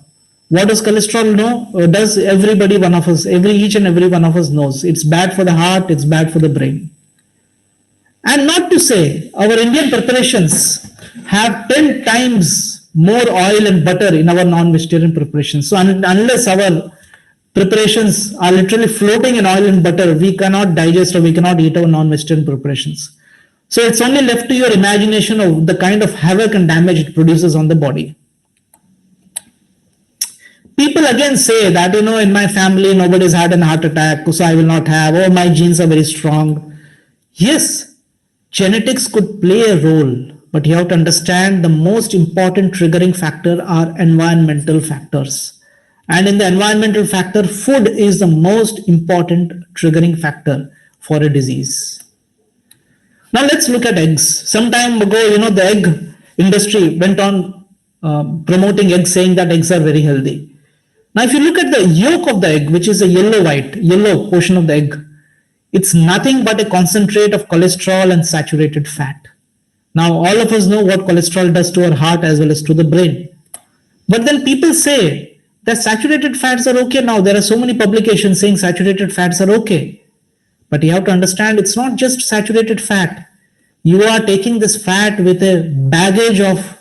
What does cholesterol know? Does everybody, one of us, each and every one of us knows. It's bad for the heart, it's bad for the brain. And not to say, our Indian preparations have 10 times more oil and butter in our non-vegetarian preparations. So unless our preparations are literally floating in oil and butter, we cannot digest or we cannot eat our non-vegetarian preparations. So it's only left to your imagination of the kind of havoc and damage it produces on the body. People again say that, in my family, nobody's had a heart attack, so I will not have, my genes are very strong. Yes, genetics could play a role, but you have to understand the most important triggering factor are environmental factors. And in the environmental factor, food is the most important triggering factor for a disease. Now let's look at eggs. Some time ago, the egg industry went on promoting eggs, saying that eggs are very healthy. Now, if you look at the yolk of the egg, which is a yellow portion of the egg, it's nothing but a concentrate of cholesterol and saturated fat. Now, all of us know what cholesterol does to our heart as well as to the brain. But then people say that saturated fats are okay now. There are so many publications saying saturated fats are okay. But you have to understand it's not just saturated fat. You are taking this fat with a baggage of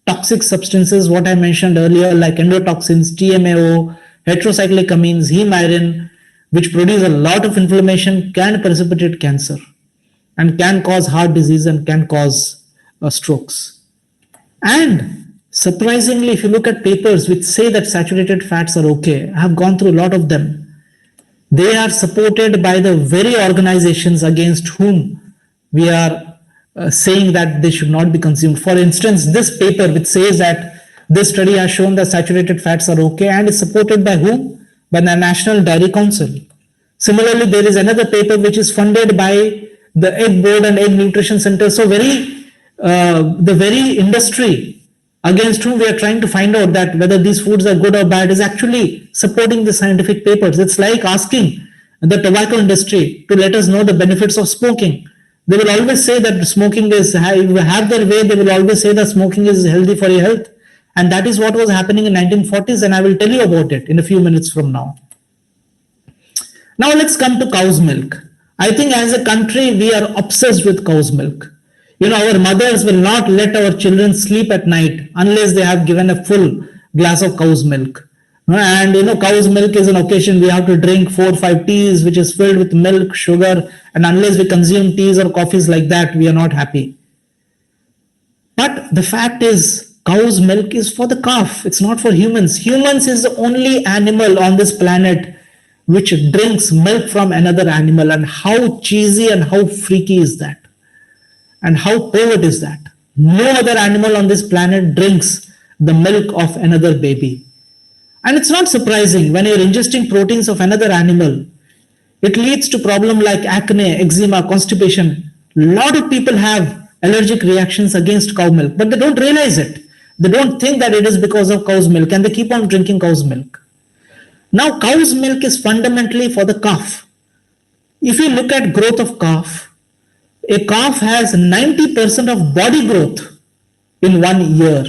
toxic substances, what I mentioned earlier, like endotoxins, TMAO, heterocyclic amines, heme iron, which produce a lot of inflammation, can precipitate cancer and can cause heart disease and can cause strokes. And surprisingly, if you look at papers which say that saturated fats are okay, I have gone through a lot of them. They are supported by the very organizations against whom we are saying that they should not be consumed. For instance, this paper which says that this study has shown that saturated fats are okay and is supported by whom? By the National Dairy Council. Similarly, there is another paper which is funded by the Egg Board and Egg Nutrition Center. So the very industry against whom we are trying to find out that whether these foods are good or bad is actually supporting the scientific papers. It's like asking the tobacco industry to let us know the benefits of smoking. They will always say that smoking is, have their way, they will always say that smoking is healthy for your health. And that is what was happening in 1940s, and I will tell you about it in a few minutes from now. Now let's come to cow's milk. I think as a country, we are obsessed with cow's milk. Our mothers will not let our children sleep at night unless they have given a full glass of cow's milk. And cow's milk is an occasion we have to drink 4 or 5 teas, which is filled with milk, sugar, and unless we consume teas or coffees like that, we are not happy. But the fact is, cow's milk is for the calf. It's not for humans. Humans is the only animal on this planet which drinks milk from another animal. And how cheesy and how freaky is that? And how pervert is that? No other animal on this planet drinks the milk of another baby. And it's not surprising when you're ingesting proteins of another animal. It leads to problems like acne, eczema, constipation. A lot of people have allergic reactions against cow milk, but they don't realize it. They don't think that it is because of cow's milk, and they keep on drinking cow's milk. Now, cow's milk is fundamentally for the calf. If you look at growth of calf, a calf has 90% of body growth in 1 year,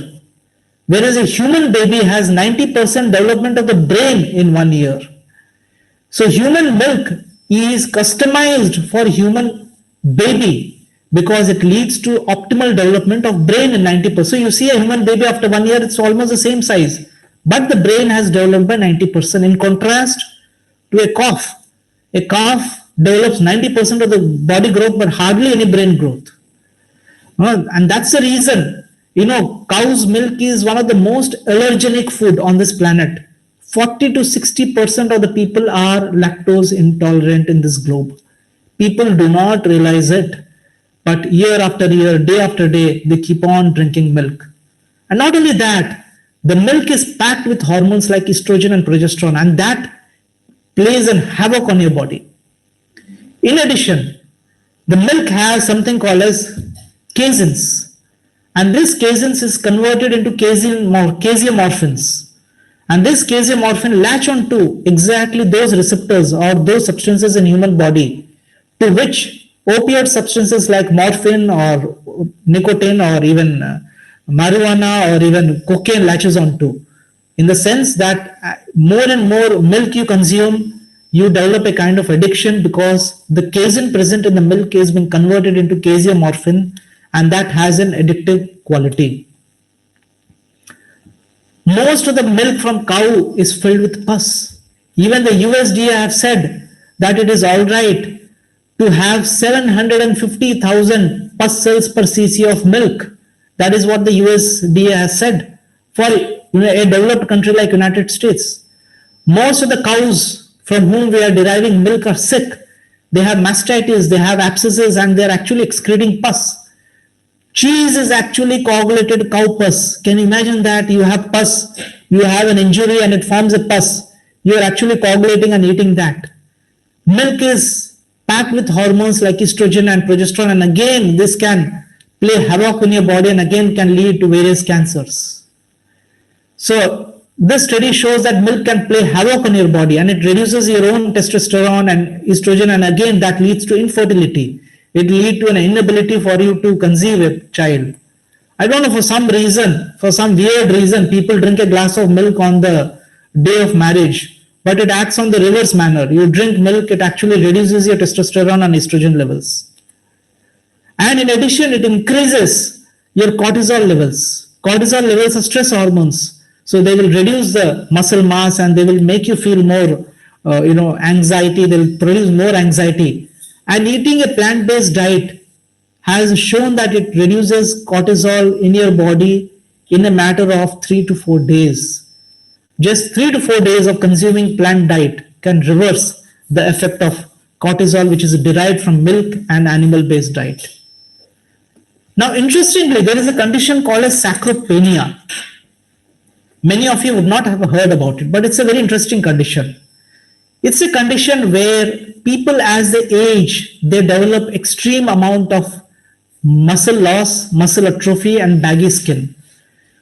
whereas a human baby has 90% development of the brain in 1 year. So human milk is customized for human baby because it leads to optimal development of brain in 90%. So you see a human baby after 1 year, it's almost the same size, but the brain has developed by 90%. In contrast to a calf develops 90% of the body growth, but hardly any brain growth. And that's the reason, cow's milk is one of the most allergenic food on this planet. 40 to 60% of the people are lactose intolerant in this globe. People do not realize it, but year after year, day after day, they keep on drinking milk. And not only that, the milk is packed with hormones like estrogen and progesterone, and that plays a havoc on your body. In addition, the milk has something called as caseins, and this caseins is converted into caseomorphins, and this caseomorphin latch on to exactly those receptors or those substances in human body to which opioid substances like morphine or nicotine or even marijuana or even cocaine latches onto, in the sense that more and more milk you consume, you develop a kind of addiction because the casein present in the milk is being converted into caseomorphin, and that has an addictive quality. Most of the milk from cow is filled with pus. Even the USDA have said that it is all right to have 750,000 pus cells per cc of milk. That is what the USDA has said for a developed country like United States. Most of the cows from whom we are deriving milk are sick. They have mastitis, they have abscesses, and they are actually excreting pus. Cheese is actually coagulated cow pus. Can you imagine that? You have pus, you have an injury and it forms a pus. You are actually coagulating and eating that. Milk is packed with hormones like estrogen and progesterone, and again, this can play havoc in your body and again can lead to various cancers. So, this study shows that milk can play havoc on your body and it reduces your own testosterone and estrogen, and again, that leads to infertility. It leads to an inability for you to conceive a child. I don't know, for some reason, for some weird reason, people drink a glass of milk on the day of marriage, but it acts on the reverse manner. You drink milk, it actually reduces your testosterone and estrogen levels. And in addition, it increases your cortisol levels. Cortisol levels are stress hormones. So they will reduce the muscle mass and they will make you feel more, anxiety. They will produce more anxiety. And eating a plant-based diet has shown that it reduces cortisol in your body in a matter of 3 to 4 days. Just 3 to 4 days of consuming plant diet can reverse the effect of cortisol, which is derived from milk and animal-based diet. Now, interestingly, there is a condition called as sarcopenia. Many of you would not have heard about it, but it's a very interesting condition. It's a condition where people, as they age, they develop extreme amount of muscle loss, muscle atrophy, and baggy skin.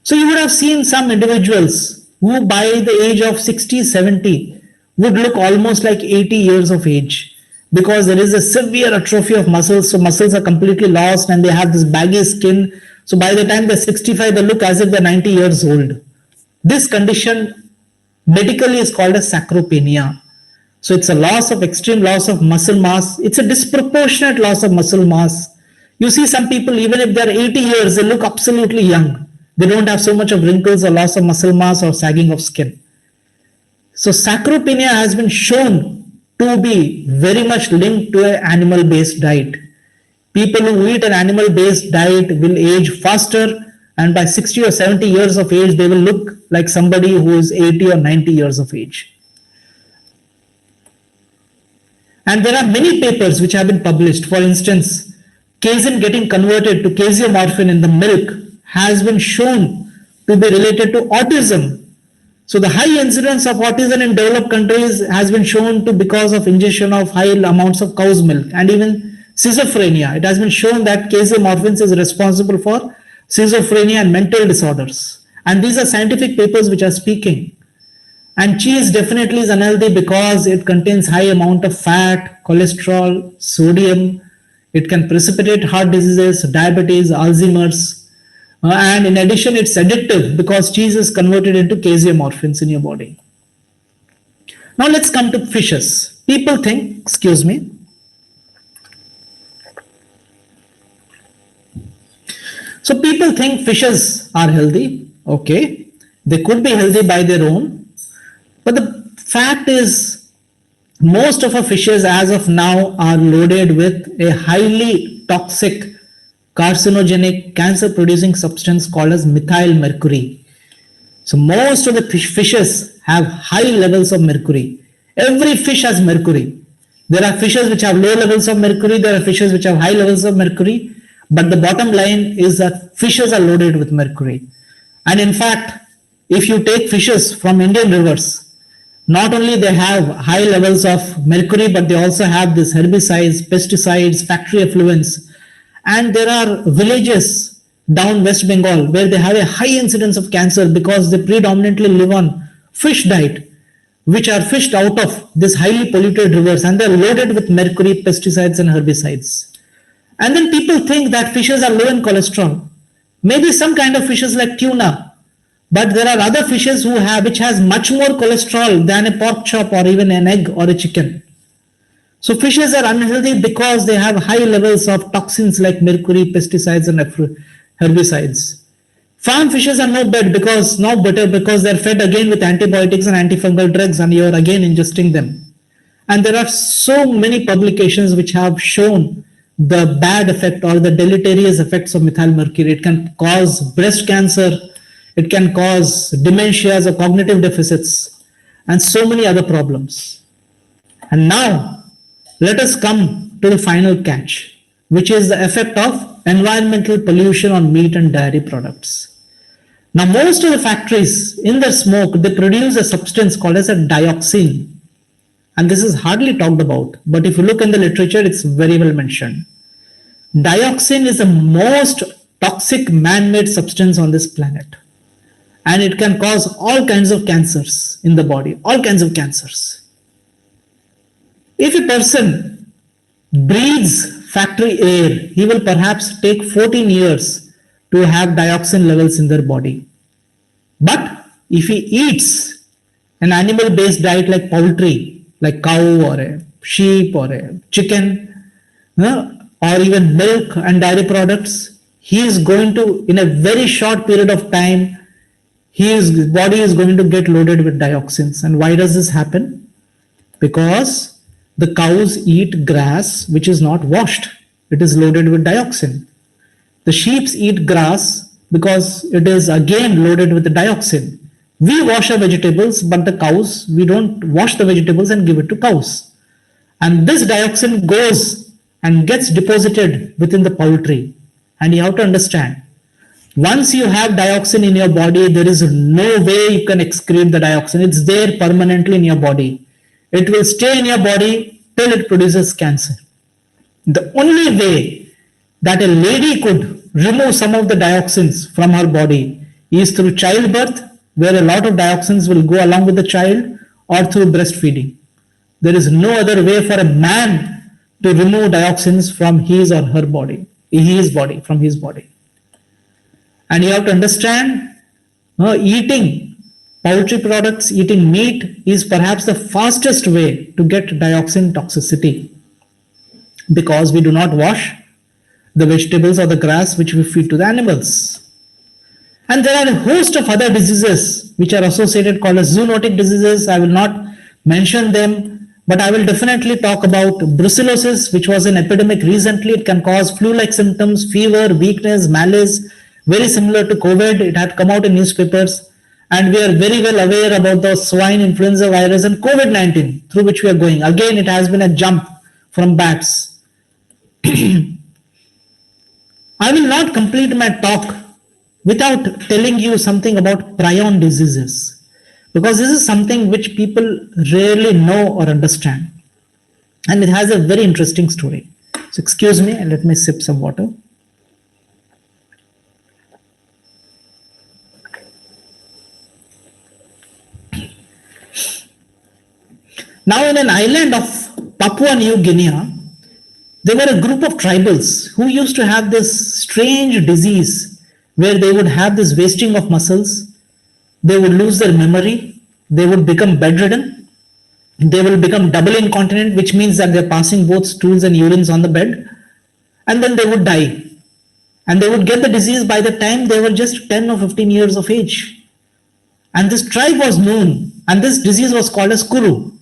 So you would have seen some individuals who by the age of 60, 70 would look almost like 80 years of age because there is a severe atrophy of muscles. So muscles are completely lost and they have this baggy skin. So by the time they're 65, they look as if they're 90 years old. This condition medically is called as sarcopenia. So it's a extreme loss of muscle mass. It's a disproportionate loss of muscle mass. You see some people, even if they're 80 years, they look absolutely young. They don't have so much of wrinkles or loss of muscle mass or sagging of skin. So sarcopenia has been shown to be very much linked to an animal-based diet. People who eat an animal-based diet will age faster, and by 60 or 70 years of age, they will look like somebody who is 80 or 90 years of age. And there are many papers which have been published. For instance, casein getting converted to casomorphin in the milk has been shown to be related to autism. So the high incidence of autism in developed countries has been shown to because of ingestion of high amounts of cow's milk, and even schizophrenia. It has been shown that casomorphin is responsible for schizophrenia and mental disorders. And these are scientific papers which are speaking. And cheese definitely is unhealthy because it contains high amount of fat, cholesterol, sodium. It can precipitate heart diseases, diabetes, Alzheimer's. And in addition, it's addictive because cheese is converted into casomorphins in your body. Now let's come to fishes. People think, So people think fishes are healthy. Okay, they could be healthy by their own. But the fact is, most of our fishes as of now are loaded with a highly toxic, carcinogenic, cancer-producing substance called as methyl mercury. So most of the fishes have high levels of mercury. Every fish has mercury. There are fishes which have low levels of mercury. There are fishes which have high levels of mercury. But the bottom line is that fishes are loaded with mercury. And in fact, if you take fishes from Indian rivers, not only they have high levels of mercury, but they also have this herbicides, pesticides, factory effluents. And there are villages down West Bengal where they have a high incidence of cancer because they predominantly live on fish diet, which are fished out of this highly polluted rivers, and they're loaded with mercury, pesticides, and herbicides. And then people think that fishes are low in cholesterol. Maybe some kind of fishes like tuna. But there are other fishes which has much more cholesterol than a pork chop or even an egg or a chicken. So fishes are unhealthy because they have high levels of toxins like mercury, pesticides, and herbicides. Farm fishes are no better because they're fed again with antibiotics and antifungal drugs, and you're again ingesting them. And there are so many publications which have shown the bad effect or the deleterious effects of methyl mercury. It can cause breast cancer. It can cause dementias or cognitive deficits and so many other problems. And now let us come to the final catch. which is the effect of environmental pollution on meat and dairy products. Now, most of the factories in their smoke, they produce a substance called as a dioxin. And this is hardly talked about, but if you look in the literature, it's very well mentioned. Dioxin is the most toxic man-made substance on this planet. And it can cause all kinds of cancers in the body, all kinds of cancers. If a person breathes factory air, he will perhaps take 14 years to have dioxin levels in their body. But if he eats an animal-based diet like poultry, like cow or a sheep or a chicken, or even milk and dairy products, he is going to, in a very short period of time, his body is going to get loaded with dioxins. And why does this happen? Because the cows eat grass which is not washed. It is loaded with dioxin. The sheep eat grass because it is again loaded with the dioxin. We wash our vegetables, but the cows, we don't wash the vegetables and give it to cows. And this dioxin goes and gets deposited within the poultry. And you have to understand, once you have dioxin in your body, there is no way you can excrete the dioxin. It's there permanently in your body. It will stay in your body till it produces cancer. The only way that a lady could remove some of the dioxins from her body is through childbirth, where a lot of dioxins will go along with the child, or through breastfeeding. There is no other way for a man to remove dioxins from his or her body, from his body. And you have to understand, eating poultry products, eating meat is perhaps the fastest way to get dioxin toxicity, because we do not wash the vegetables or the grass which we feed to the animals. And there are a host of other diseases which are associated, called as zoonotic diseases. I will not mention them, but I will definitely talk about brucellosis, which was an epidemic recently. It can cause flu-like symptoms, fever, weakness, malaise, very similar to COVID. It had come out in newspapers. And we are very well aware about the swine influenza virus and COVID-19 through which we are going. Again, it has been a jump from bats. I will not complete my talk without telling you something about prion diseases, because this is something which people rarely know or understand. And it has a very interesting story. So excuse me and let me sip some water. Now, in an island of Papua New Guinea, there were a group of tribals who used to have this strange disease where they would have this wasting of muscles, they would lose their memory, they would become bedridden, they will become double incontinent, which means that they're passing both stools and urines on the bed, and then they would die. And they would get the disease by the time they were just 10 or 15 years of age. And this tribe was known, and this disease was called as Kuru.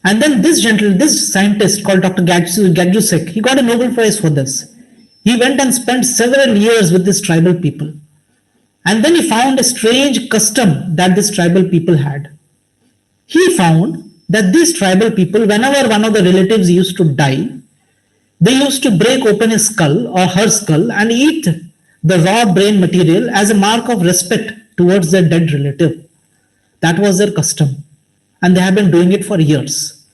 And then this scientist called Dr. Gadjusek, he got a Nobel Prize for this. He went and spent several years with these tribal people. And then he found a strange custom that these tribal people had. He found that these tribal people, whenever one of the relatives used to die, they used to break open his skull or her skull and eat the raw brain material as a mark of respect towards their dead relative. That was their custom. And they have been doing it for years.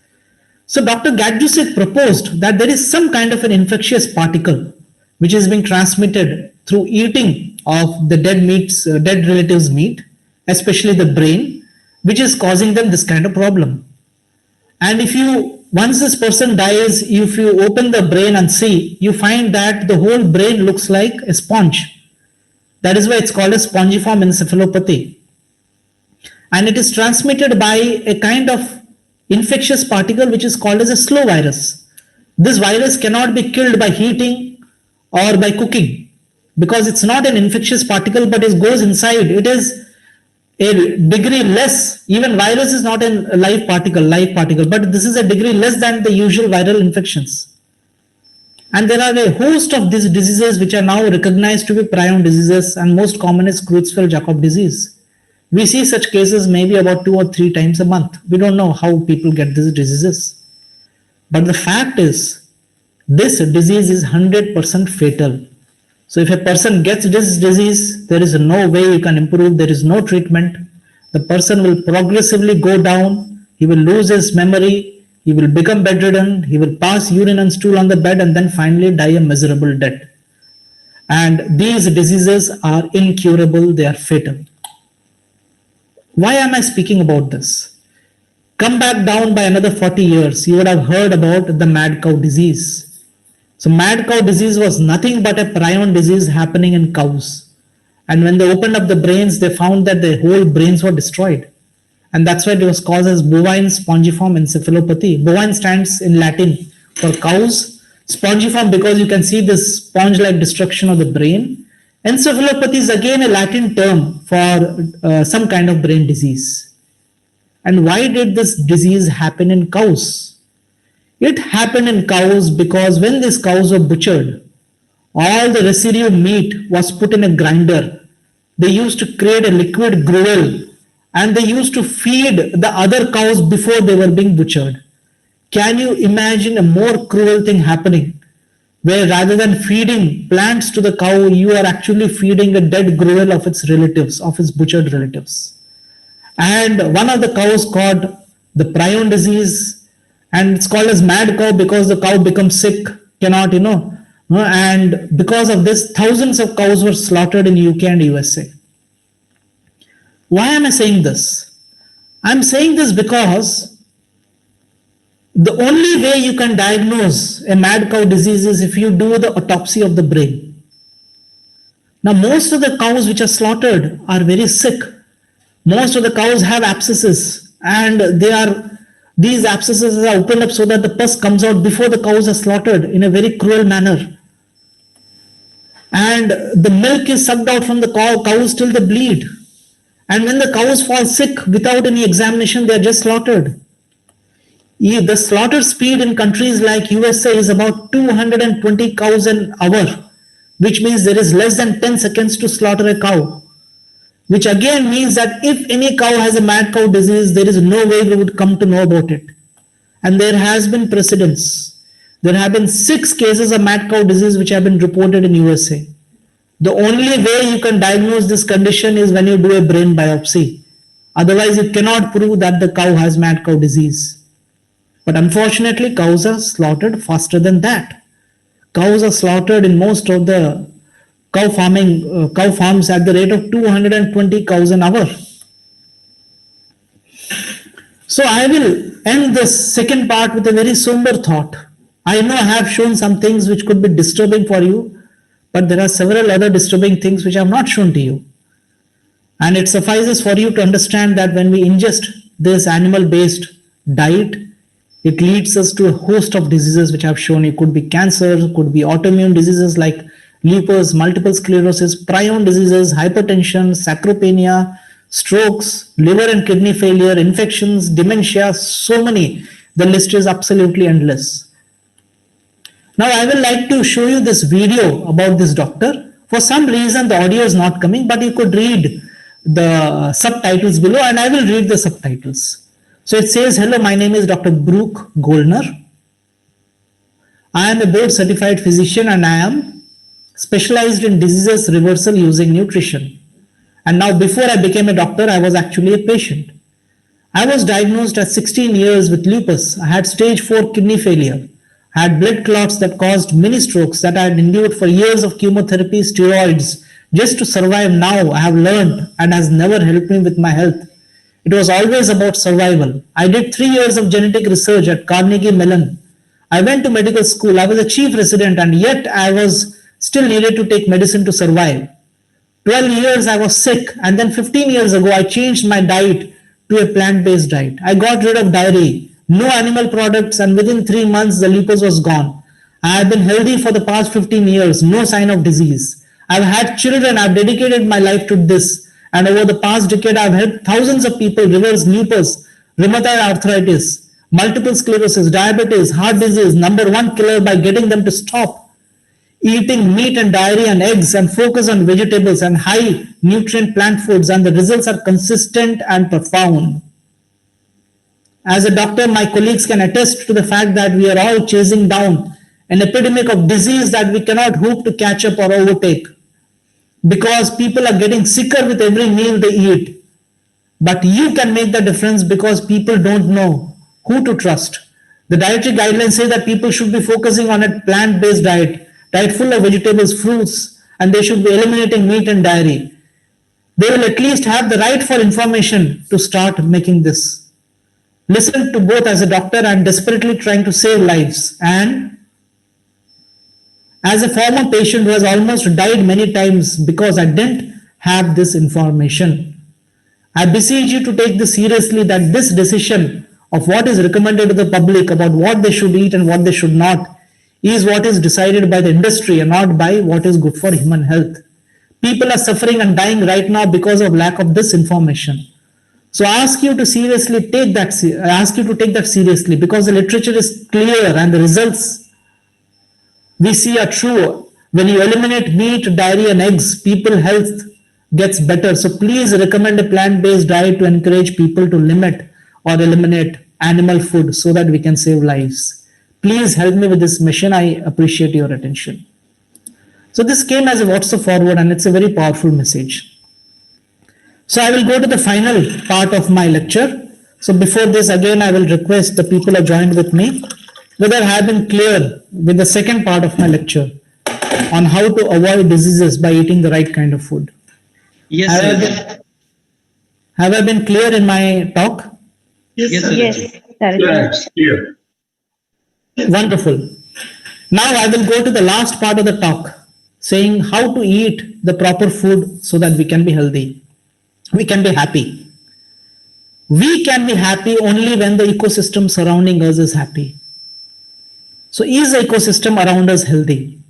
So Dr. Gadjusek proposed that there is some kind of an infectious particle which is being transmitted through eating of the dead relatives' meat, especially the brain, which is causing them this kind of problem. And once this person dies, if you open the brain and see, you find that the whole brain looks like a sponge. That is why it's called a spongiform encephalopathy. And it is transmitted by a kind of infectious particle which is called as a slow virus. This virus cannot be killed by heating or by cooking, because it's not an infectious particle, but it goes inside. It is a degree less. Even virus is not a live particle, but this is a degree less than the usual viral infections. And there are a host of these diseases which are now recognized to be prion diseases, and most common is Creutzfeldt-Jakob disease. We see such cases maybe about 2 or 3 times a month. We don't know how people get these diseases. But the fact is, This disease is 100% fatal. So if a person gets this disease, there is no way you can improve, there is no treatment. The person will progressively go down, he will lose his memory, he will become bedridden, he will pass urine and stool on the bed, and then finally die a miserable death. And these diseases are incurable, they are fatal. Why am I speaking about this? Come back down by another 40 years, you would have heard about the mad cow disease. So mad cow disease was nothing but a prion disease happening in cows. And when they opened up the brains, they found that the whole brains were destroyed. And that's why it was called as bovine spongiform encephalopathy. Bovine stands in Latin for cows. Spongiform because you can see this sponge-like destruction of the brain. Encephalopathy is again a Latin term for some kind of brain disease. And why did this disease happen in cows? It happened in cows because when these cows were butchered, all the residue meat was put in a grinder. They used to create a liquid gruel and they used to feed the other cows before they were being butchered. Can you imagine a more cruel thing happening? Where rather than feeding plants to the cow, you are actually feeding a dead gruel of its relatives, of its butchered relatives. And one of the cows caught the prion disease, and it's called as mad cow because the cow becomes sick, cannot, and because of this, thousands of cows were slaughtered in UK and USA. Why am I saying this? I'm saying this because the only way you can diagnose a mad cow disease is if you do the autopsy of the brain. Now, most of the cows which are slaughtered are very sick. Most of the cows have abscesses, and these abscesses are opened up so that the pus comes out before the cows are slaughtered in a very cruel manner. And the milk is sucked out from the cows till they bleed. And when the cows fall sick without any examination, they are just slaughtered. The slaughter speed in countries like USA is about 220 cows an hour, which means there is less than 10 seconds to slaughter a cow. Which again means that if any cow has a mad cow disease, there is no way we would come to know about it. And there has been precedents. There have been 6 cases of mad cow disease which have been reported in USA. The only way you can diagnose this condition is when you do a brain biopsy. Otherwise, you cannot prove that the cow has mad cow disease. But unfortunately, cows are slaughtered faster than that. Cows are slaughtered in most of the cow farms at the rate of 220 cows an hour. So I will end this second part with a very somber thought. I know I have shown some things which could be disturbing for you, but there are several other disturbing things which I have not shown to you. And it suffices for you to understand that when we ingest this animal-based diet, it leads us to a host of diseases which I have shown you. Could be cancer, could be autoimmune diseases like lupus, multiple sclerosis, prion diseases, hypertension, sarcopenia, strokes, liver and kidney failure, infections, dementia, so many. The list is absolutely endless. Now I will like to show you this video about this doctor. For some reason the audio is not coming, but you could read the subtitles below and I will read the subtitles. So it says, hello, my name is Dr. Brooke Goldner. I am a board certified physician and I am specialized in diseases reversal using nutrition. And now before I became a doctor, I was actually a patient. I was diagnosed at 16 years with lupus. I had stage 4 kidney failure. I had blood clots that caused mini strokes that I had endured for years of chemotherapy, steroids. Just to survive now, I have learned and has never helped me with my health. It was always about survival. I did 3 years of genetic research at Carnegie Mellon. I went to medical school. I was a chief resident and yet I was still needed to take medicine to survive. 12 years I was sick and then 15 years ago I changed my diet to a plant-based diet. I got rid of dairy, no animal products, and within 3 months the lupus was gone. I have been healthy for the past 15 years, no sign of disease. I've had children, I've dedicated my life to this. And over the past decade, I've helped thousands of people reverse lupus, rheumatoid arthritis, multiple sclerosis, diabetes, heart disease, #1 killer by getting them to stop eating meat and dairy and eggs and focus on vegetables and high nutrient plant foods. And the results are consistent and profound. As a doctor, my colleagues can attest to the fact that we are all chasing down an epidemic of disease that we cannot hope to catch up or overtake, because people are getting sicker with every meal they eat. But you can make the difference because people don't know who to trust. The dietary guidelines say that people should be focusing on a plant-based diet full of vegetables, fruits, and they should be eliminating meat and dairy. They will at least have the right for information to start making this. Listen to both. As a doctor, I'm desperately trying to save lives, and as a former patient who has almost died many times because I didn't have this information, I beseech you to take this seriously, that this decision of what is recommended to the public about what they should eat and what they should not is what is decided by the industry and not by what is good for human health. People are suffering and dying right now because of lack of this information. So I ask you to seriously take that. I ask you to take that seriously, because the literature is clear and the results we see are true. When you eliminate meat, dairy, and eggs, people's health gets better. So please recommend a plant-based diet to encourage people to limit or eliminate animal food so that we can save lives. Please help me with this mission. I appreciate your attention. So this came as a WhatsApp forward, and it's a very powerful message. So I will go to the final part of my lecture. So before this, again, I will request the people who joined with me whether I have been clear with the second part of my lecture on how to avoid diseases by eating the right kind of food. Yes, have I been clear in my talk? Yes, sir. Yes, Sarat. Clear. Wonderful. Now I will go to the last part of the talk, saying how to eat the proper food so that we can be healthy. We can be happy. We can be happy only when the ecosystem surrounding us is happy. So is the ecosystem around us healthy?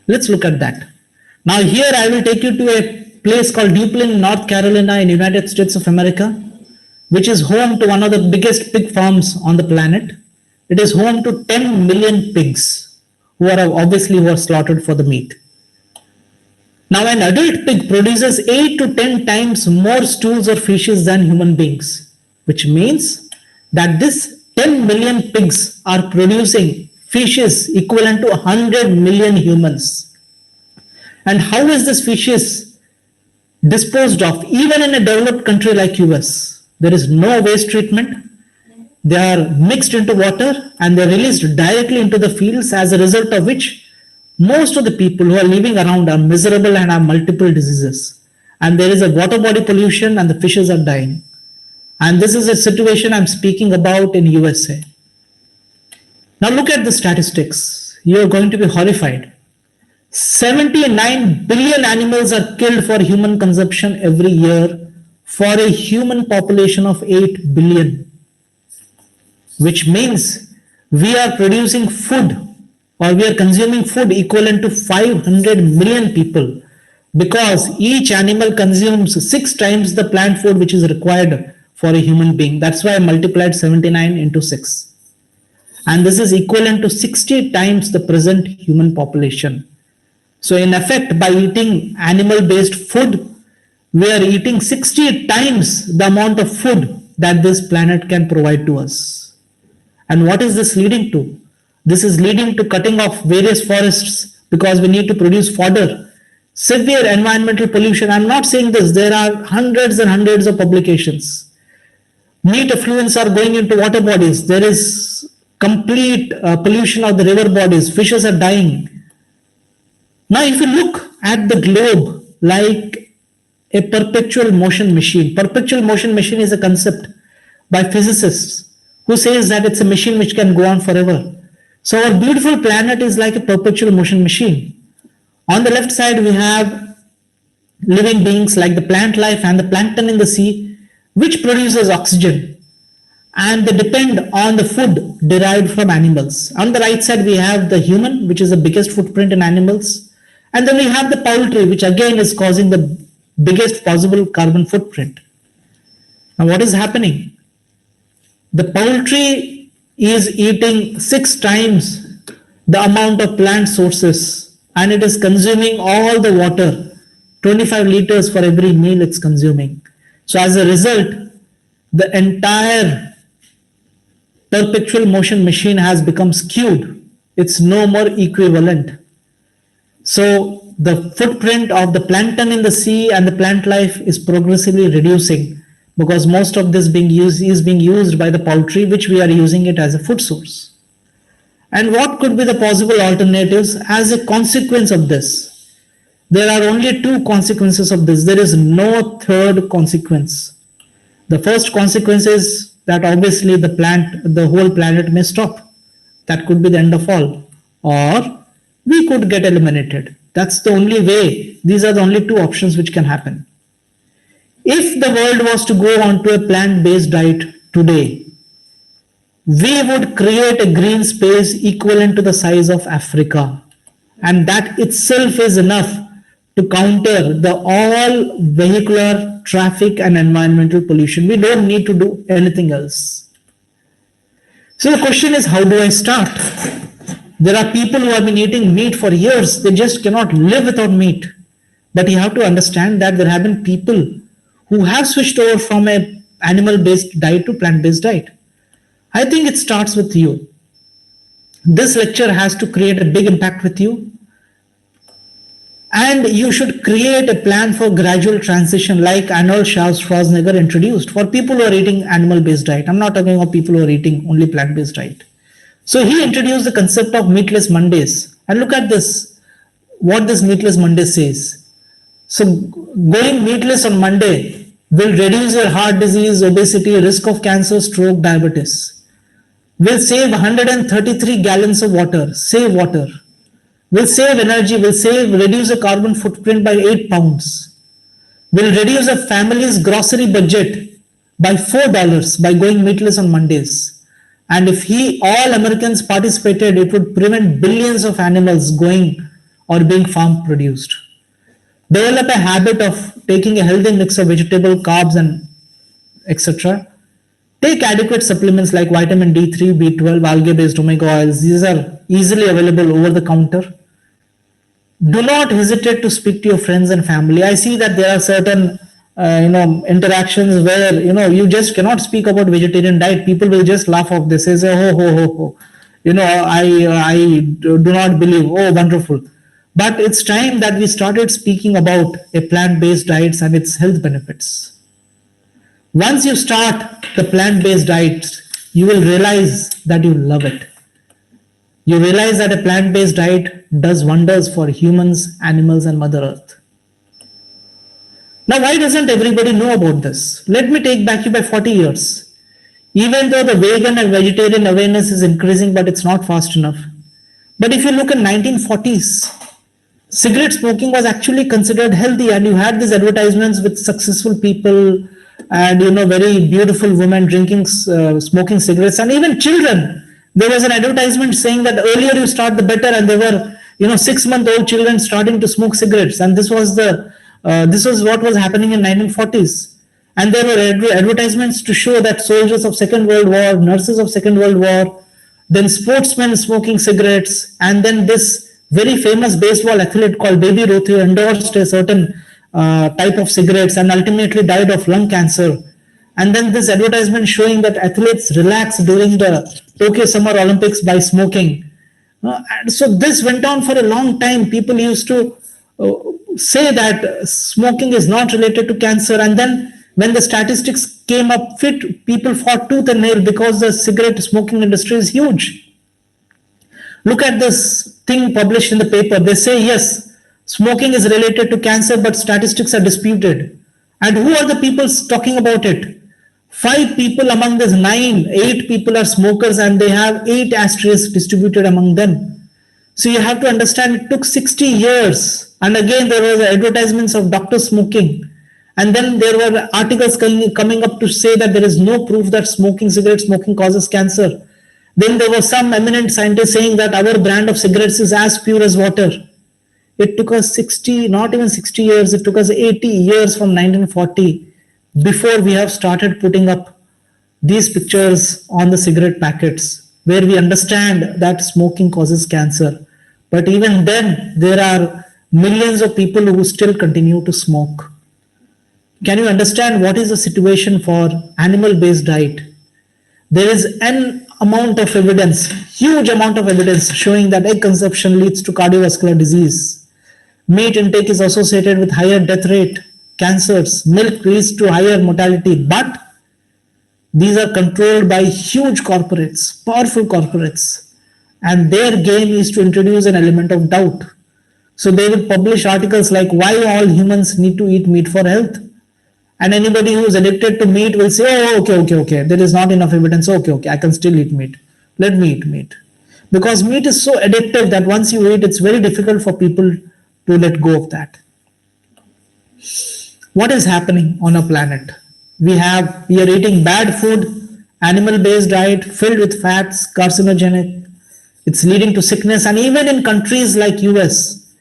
Let's look at that. Now here I will take you to a place called Duplin, North Carolina in United States of America, which is home to one of the biggest pig farms on the planet. It is home to 10 million pigs who are slaughtered for the meat. Now an adult pig produces 8 to 10 times more stools or fishes than human beings, which means that this 10 million pigs are producing fishes equivalent to 100 million humans. And how is this fishes disposed of? Even in a developed country like US, there is no waste treatment. They are mixed into water and they are released directly into the fields, as a result of which most of the people who are living around are miserable and have multiple diseases. And there is a water body pollution and the fishes are dying. And this is a situation I'm speaking about in USA. Now look at the statistics. You are going to be horrified. 79 billion animals are killed for human consumption every year for a human population of 8 billion. Which means we are producing food, or we are consuming food equivalent to 500 million people, because each animal consumes 6 times the plant food which is required for a human being. That's why I multiplied 79 into 6. And this is equivalent to 60 times the present human population. So in effect, by eating animal-based food, we are eating 60 times the amount of food that this planet can provide to us. And what is this leading to? This is leading to cutting off various forests because we need to produce fodder. Severe environmental pollution. I'm not saying this. There are hundreds and hundreds of publications. Meat effluents are going into water bodies. There is complete pollution of the river bodies. Fishes are dying. Now, if you look at the globe like a perpetual motion machine, perpetual motion machine is a concept by physicists who says that it's a machine which can go on forever. So our beautiful planet is like a perpetual motion machine. On the left side, we have living beings like the plant life and the plankton in the sea, which produces oxygen, and they depend on the food derived from animals. On the right side, we have the human, which is the biggest footprint in animals. And then we have the poultry, which again is causing the biggest possible carbon footprint. Now, what is happening? The poultry is eating 6 times the amount of plant sources, and it is consuming all the water, 25 liters for every meal it's consuming. So as a result, the entire perpetual motion machine has become skewed, It's no more equivalent. So the footprint of the plankton in the sea and the plant life is progressively reducing because most of this is being used by the poultry, which we are using it as a food source. And what could be the possible alternatives as a consequence of this? There are only two consequences of this. There is no third consequence. The first consequence is that obviously the whole planet may stop. That could be the end of all. Or we could get eliminated. That's the only way. These are the only two options which can happen. If the world was to go on to a plant-based diet today, we would create a green space equivalent to the size of Africa. And that itself is enough to counter the all vehicular traffic and environmental pollution. We don't need to do anything else. So the question is, how do I start? There are people who have been eating meat for years. They just cannot live without meat. But you have to understand that there have been people who have switched over from an animal-based diet to plant-based diet. I think it starts with you. This lecture has to create a big impact with you. And you should create a plan for gradual transition like Arnold Schwarzenegger introduced for people who are eating animal-based diet. I'm not talking about people who are eating only plant-based diet. So he introduced the concept of meatless Mondays. And look at this, what this meatless Monday says. So going meatless on Monday will reduce your heart disease, obesity, risk of cancer, stroke, diabetes. Will save 133 gallons of water, save water. Will save energy, will reduce the carbon footprint by 8 pounds. Will reduce a family's grocery budget by $4 by going meatless on Mondays. And if all Americans participated, it would prevent billions of animals going or being farm produced. Develop a habit of taking a healthy mix of vegetable, carbs, and etc. Take adequate supplements like vitamin D3, B12, algae-based omega oils. These are easily available over the counter. Do not hesitate to speak to your friends and family. I see that there are certain interactions where you just cannot speak about vegetarian diet. People will just laugh off this. They say, ho ho ho ho. I do not believe. Oh, wonderful. But it's time that we started speaking about a plant-based diets and its health benefits. Once you start the plant-based diet, you will realize that you love it. You realize that a plant-based diet does wonders for humans, animals, and Mother Earth. Now, why doesn't everybody know about this? Let me take back you by 40 years. Even though the vegan and vegetarian awareness is increasing, but it's not fast enough. But if you look at 1940s, cigarette smoking was actually considered healthy, and you had these advertisements with successful people and very beautiful women drinking, smoking cigarettes, and even children. There was an advertisement saying that earlier you start, the better, and there were 6-month-old children starting to smoke cigarettes, and this was what was happening in 1940s. And there were advertisements to show that soldiers of Second World War, nurses of Second World War, then sportsmen smoking cigarettes, and then this very famous baseball athlete called Baby Ruth who endorsed a certain type of cigarettes and ultimately died of lung cancer. And then this advertisement showing that athletes relax during the Tokyo Summer Olympics by smoking. And so this went on for a long time. People used to say that smoking is not related to cancer. And then when the statistics came up fit, people fought tooth and nail because the cigarette smoking industry is huge. Look at this thing published in the paper. They say, yes, smoking is related to cancer, but statistics are disputed. And who are the people talking about it? 5 people among this 8 people are smokers, and they have 8 asterisks distributed among them. So you have to understand it took 60 years. And again, there were advertisements of doctors smoking. And then there were articles coming up to say that there is no proof that cigarette smoking causes cancer. Then there was some eminent scientist saying that our brand of cigarettes is as pure as water. It took us not even 60 years, it took us 80 years from 1940 before we have started putting up these pictures on the cigarette packets where we understand that smoking causes cancer. But even then, there are millions of people who still continue to smoke. Can you understand what is the situation for animal-based diet? There is an amount of evidence, huge amount of evidence showing that egg consumption leads to cardiovascular disease. Meat intake is associated with higher death rate, cancers. Milk leads to higher mortality. But these are controlled by huge corporates, powerful corporates. And their game is to introduce an element of doubt. So they will publish articles like why all humans need to eat meat for health. And anybody who is addicted to meat will say, oh, okay, there is not enough evidence. Okay, I can still eat meat. Let me eat meat. Because meat is so addictive that once you eat, it's very difficult for people to let go of that. What is happening on our planet? We are eating bad food, animal-based diet filled with fats, carcinogenic. It's leading to sickness. And even in countries like US,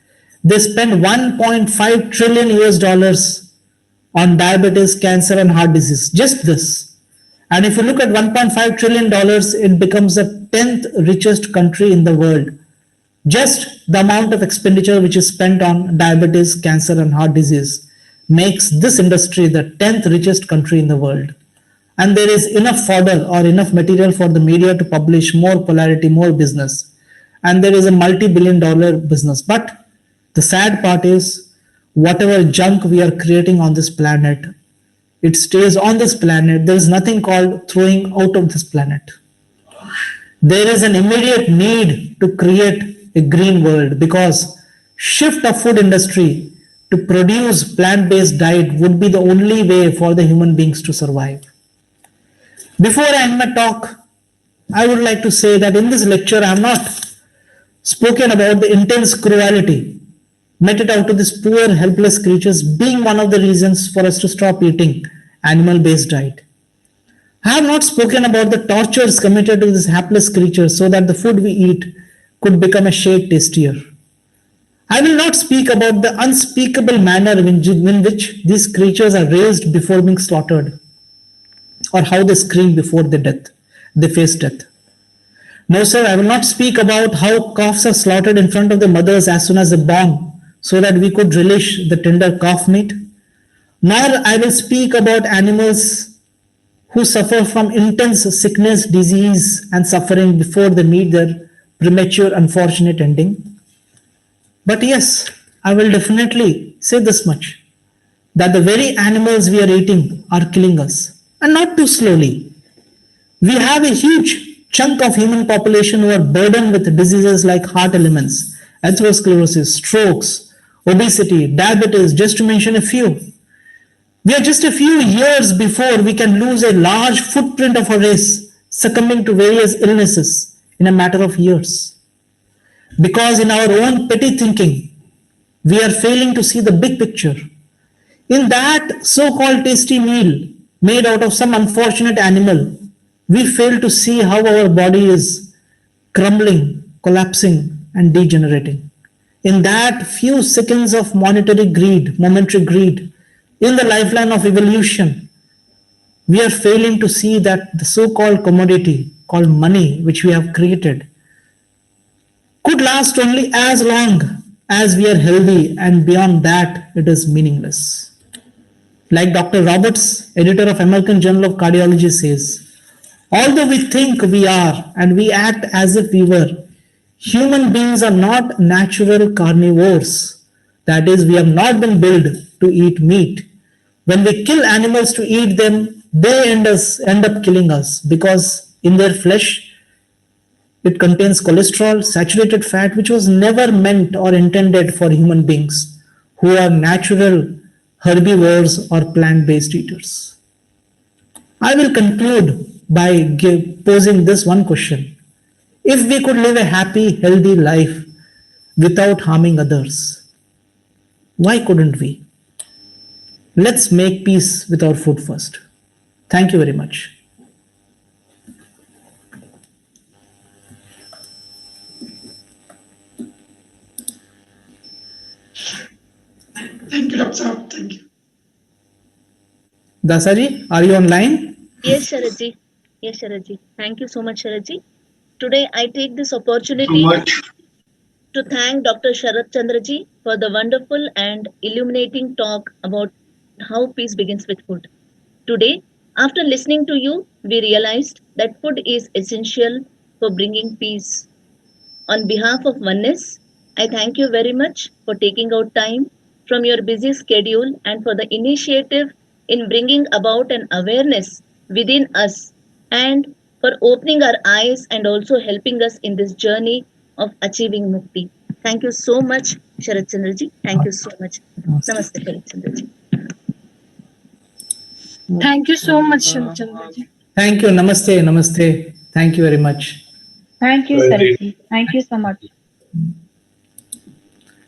they spend 1.5 trillion US dollars on diabetes, cancer, and heart disease. Just this. And if you look at $1.5 trillion, it becomes the 10th richest country in the world. Just the amount of expenditure which is spent on diabetes, cancer, and heart disease makes this industry the 10th richest country in the world. And there is enough fodder or enough material for the media to publish more polarity, more business. And there is a multi-billion-dollar business. But the sad part is, whatever junk we are creating on this planet, it stays on this planet. There is nothing called throwing out of this planet. There is an immediate need to create a green world, because shift of food industry to produce plant-based diet would be the only way for the human beings to survive. Before I end my talk, I would like to say that in this lecture, I have not spoken about the intense cruelty meted out to these poor, helpless creatures being one of the reasons for us to stop eating animal-based diet. I have not spoken about the tortures committed to these hapless creatures so that the food we eat could become a shade tastier. I will not speak about the unspeakable manner in which these creatures are raised before being slaughtered, or how they scream before they face death. No, sir, I will not speak about how calves are slaughtered in front of the mothers as soon as they're born, so that we could relish the tender calf meat. Nor I will speak about animals who suffer from intense sickness, disease, and suffering before they meet their premature, unfortunate ending. But yes, I will definitely say this much, that the very animals we are eating are killing us, and not too slowly. We have a huge chunk of human population who are burdened with diseases like heart elements, atherosclerosis, strokes, obesity, diabetes, just to mention a few. We are just a few years before we can lose a large footprint of our race, succumbing to various illnesses in a matter of years. Because in our own petty thinking, we are failing to see the big picture. In that so-called tasty meal made out of some unfortunate animal, we fail to see how our body is crumbling, collapsing, and degenerating. In that few seconds of momentary greed, in the lifeline of evolution, we are failing to see that the so-called commodity called money, which we have created, could last only as long as we are healthy, and beyond that, it is meaningless. Like Dr. Roberts, editor of American Journal of Cardiology, says, although we think we are and we act as if we were, human beings are not natural carnivores. That is, we have not been built to eat meat. When we kill animals to eat them, they end up killing us, because in their flesh, it contains cholesterol, saturated fat, which was never meant or intended for human beings who are natural herbivores or plant-based eaters. I will conclude by posing this one question. If we could live a happy, healthy life without harming others, why couldn't we? Let's make peace with our food first. Thank you very much. Thank you, Dr. Saab. Thank you. Dasaji, are you online? Yes, Sharatji. Yes, Sharatji. Thank you so much, Sharatji. Today, I take this opportunity to thank Dr. Sarat Chandra ji for the wonderful and illuminating talk about how peace begins with food. Today, After listening to you, we realized that food is essential for bringing peace. On behalf of Oneness, I thank you very much for taking out time from your busy schedule and for the initiative in bringing about an awareness within us and for opening our eyes and also helping us in this journey of achieving mukti. Thank you so much, Sharat Chandraji. Thank you so much. Namaste, Sharat Chandraji. Thank you so much, Saratchandra. Thank you. Namaste. Namaste. Thank you very much. Thank you, Saratji. Thank you so much.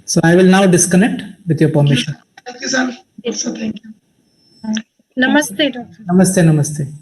So I will now disconnect with your permission. Thank you, sir. Also, thank you. Namaste, doctor. Namaste. Namaste.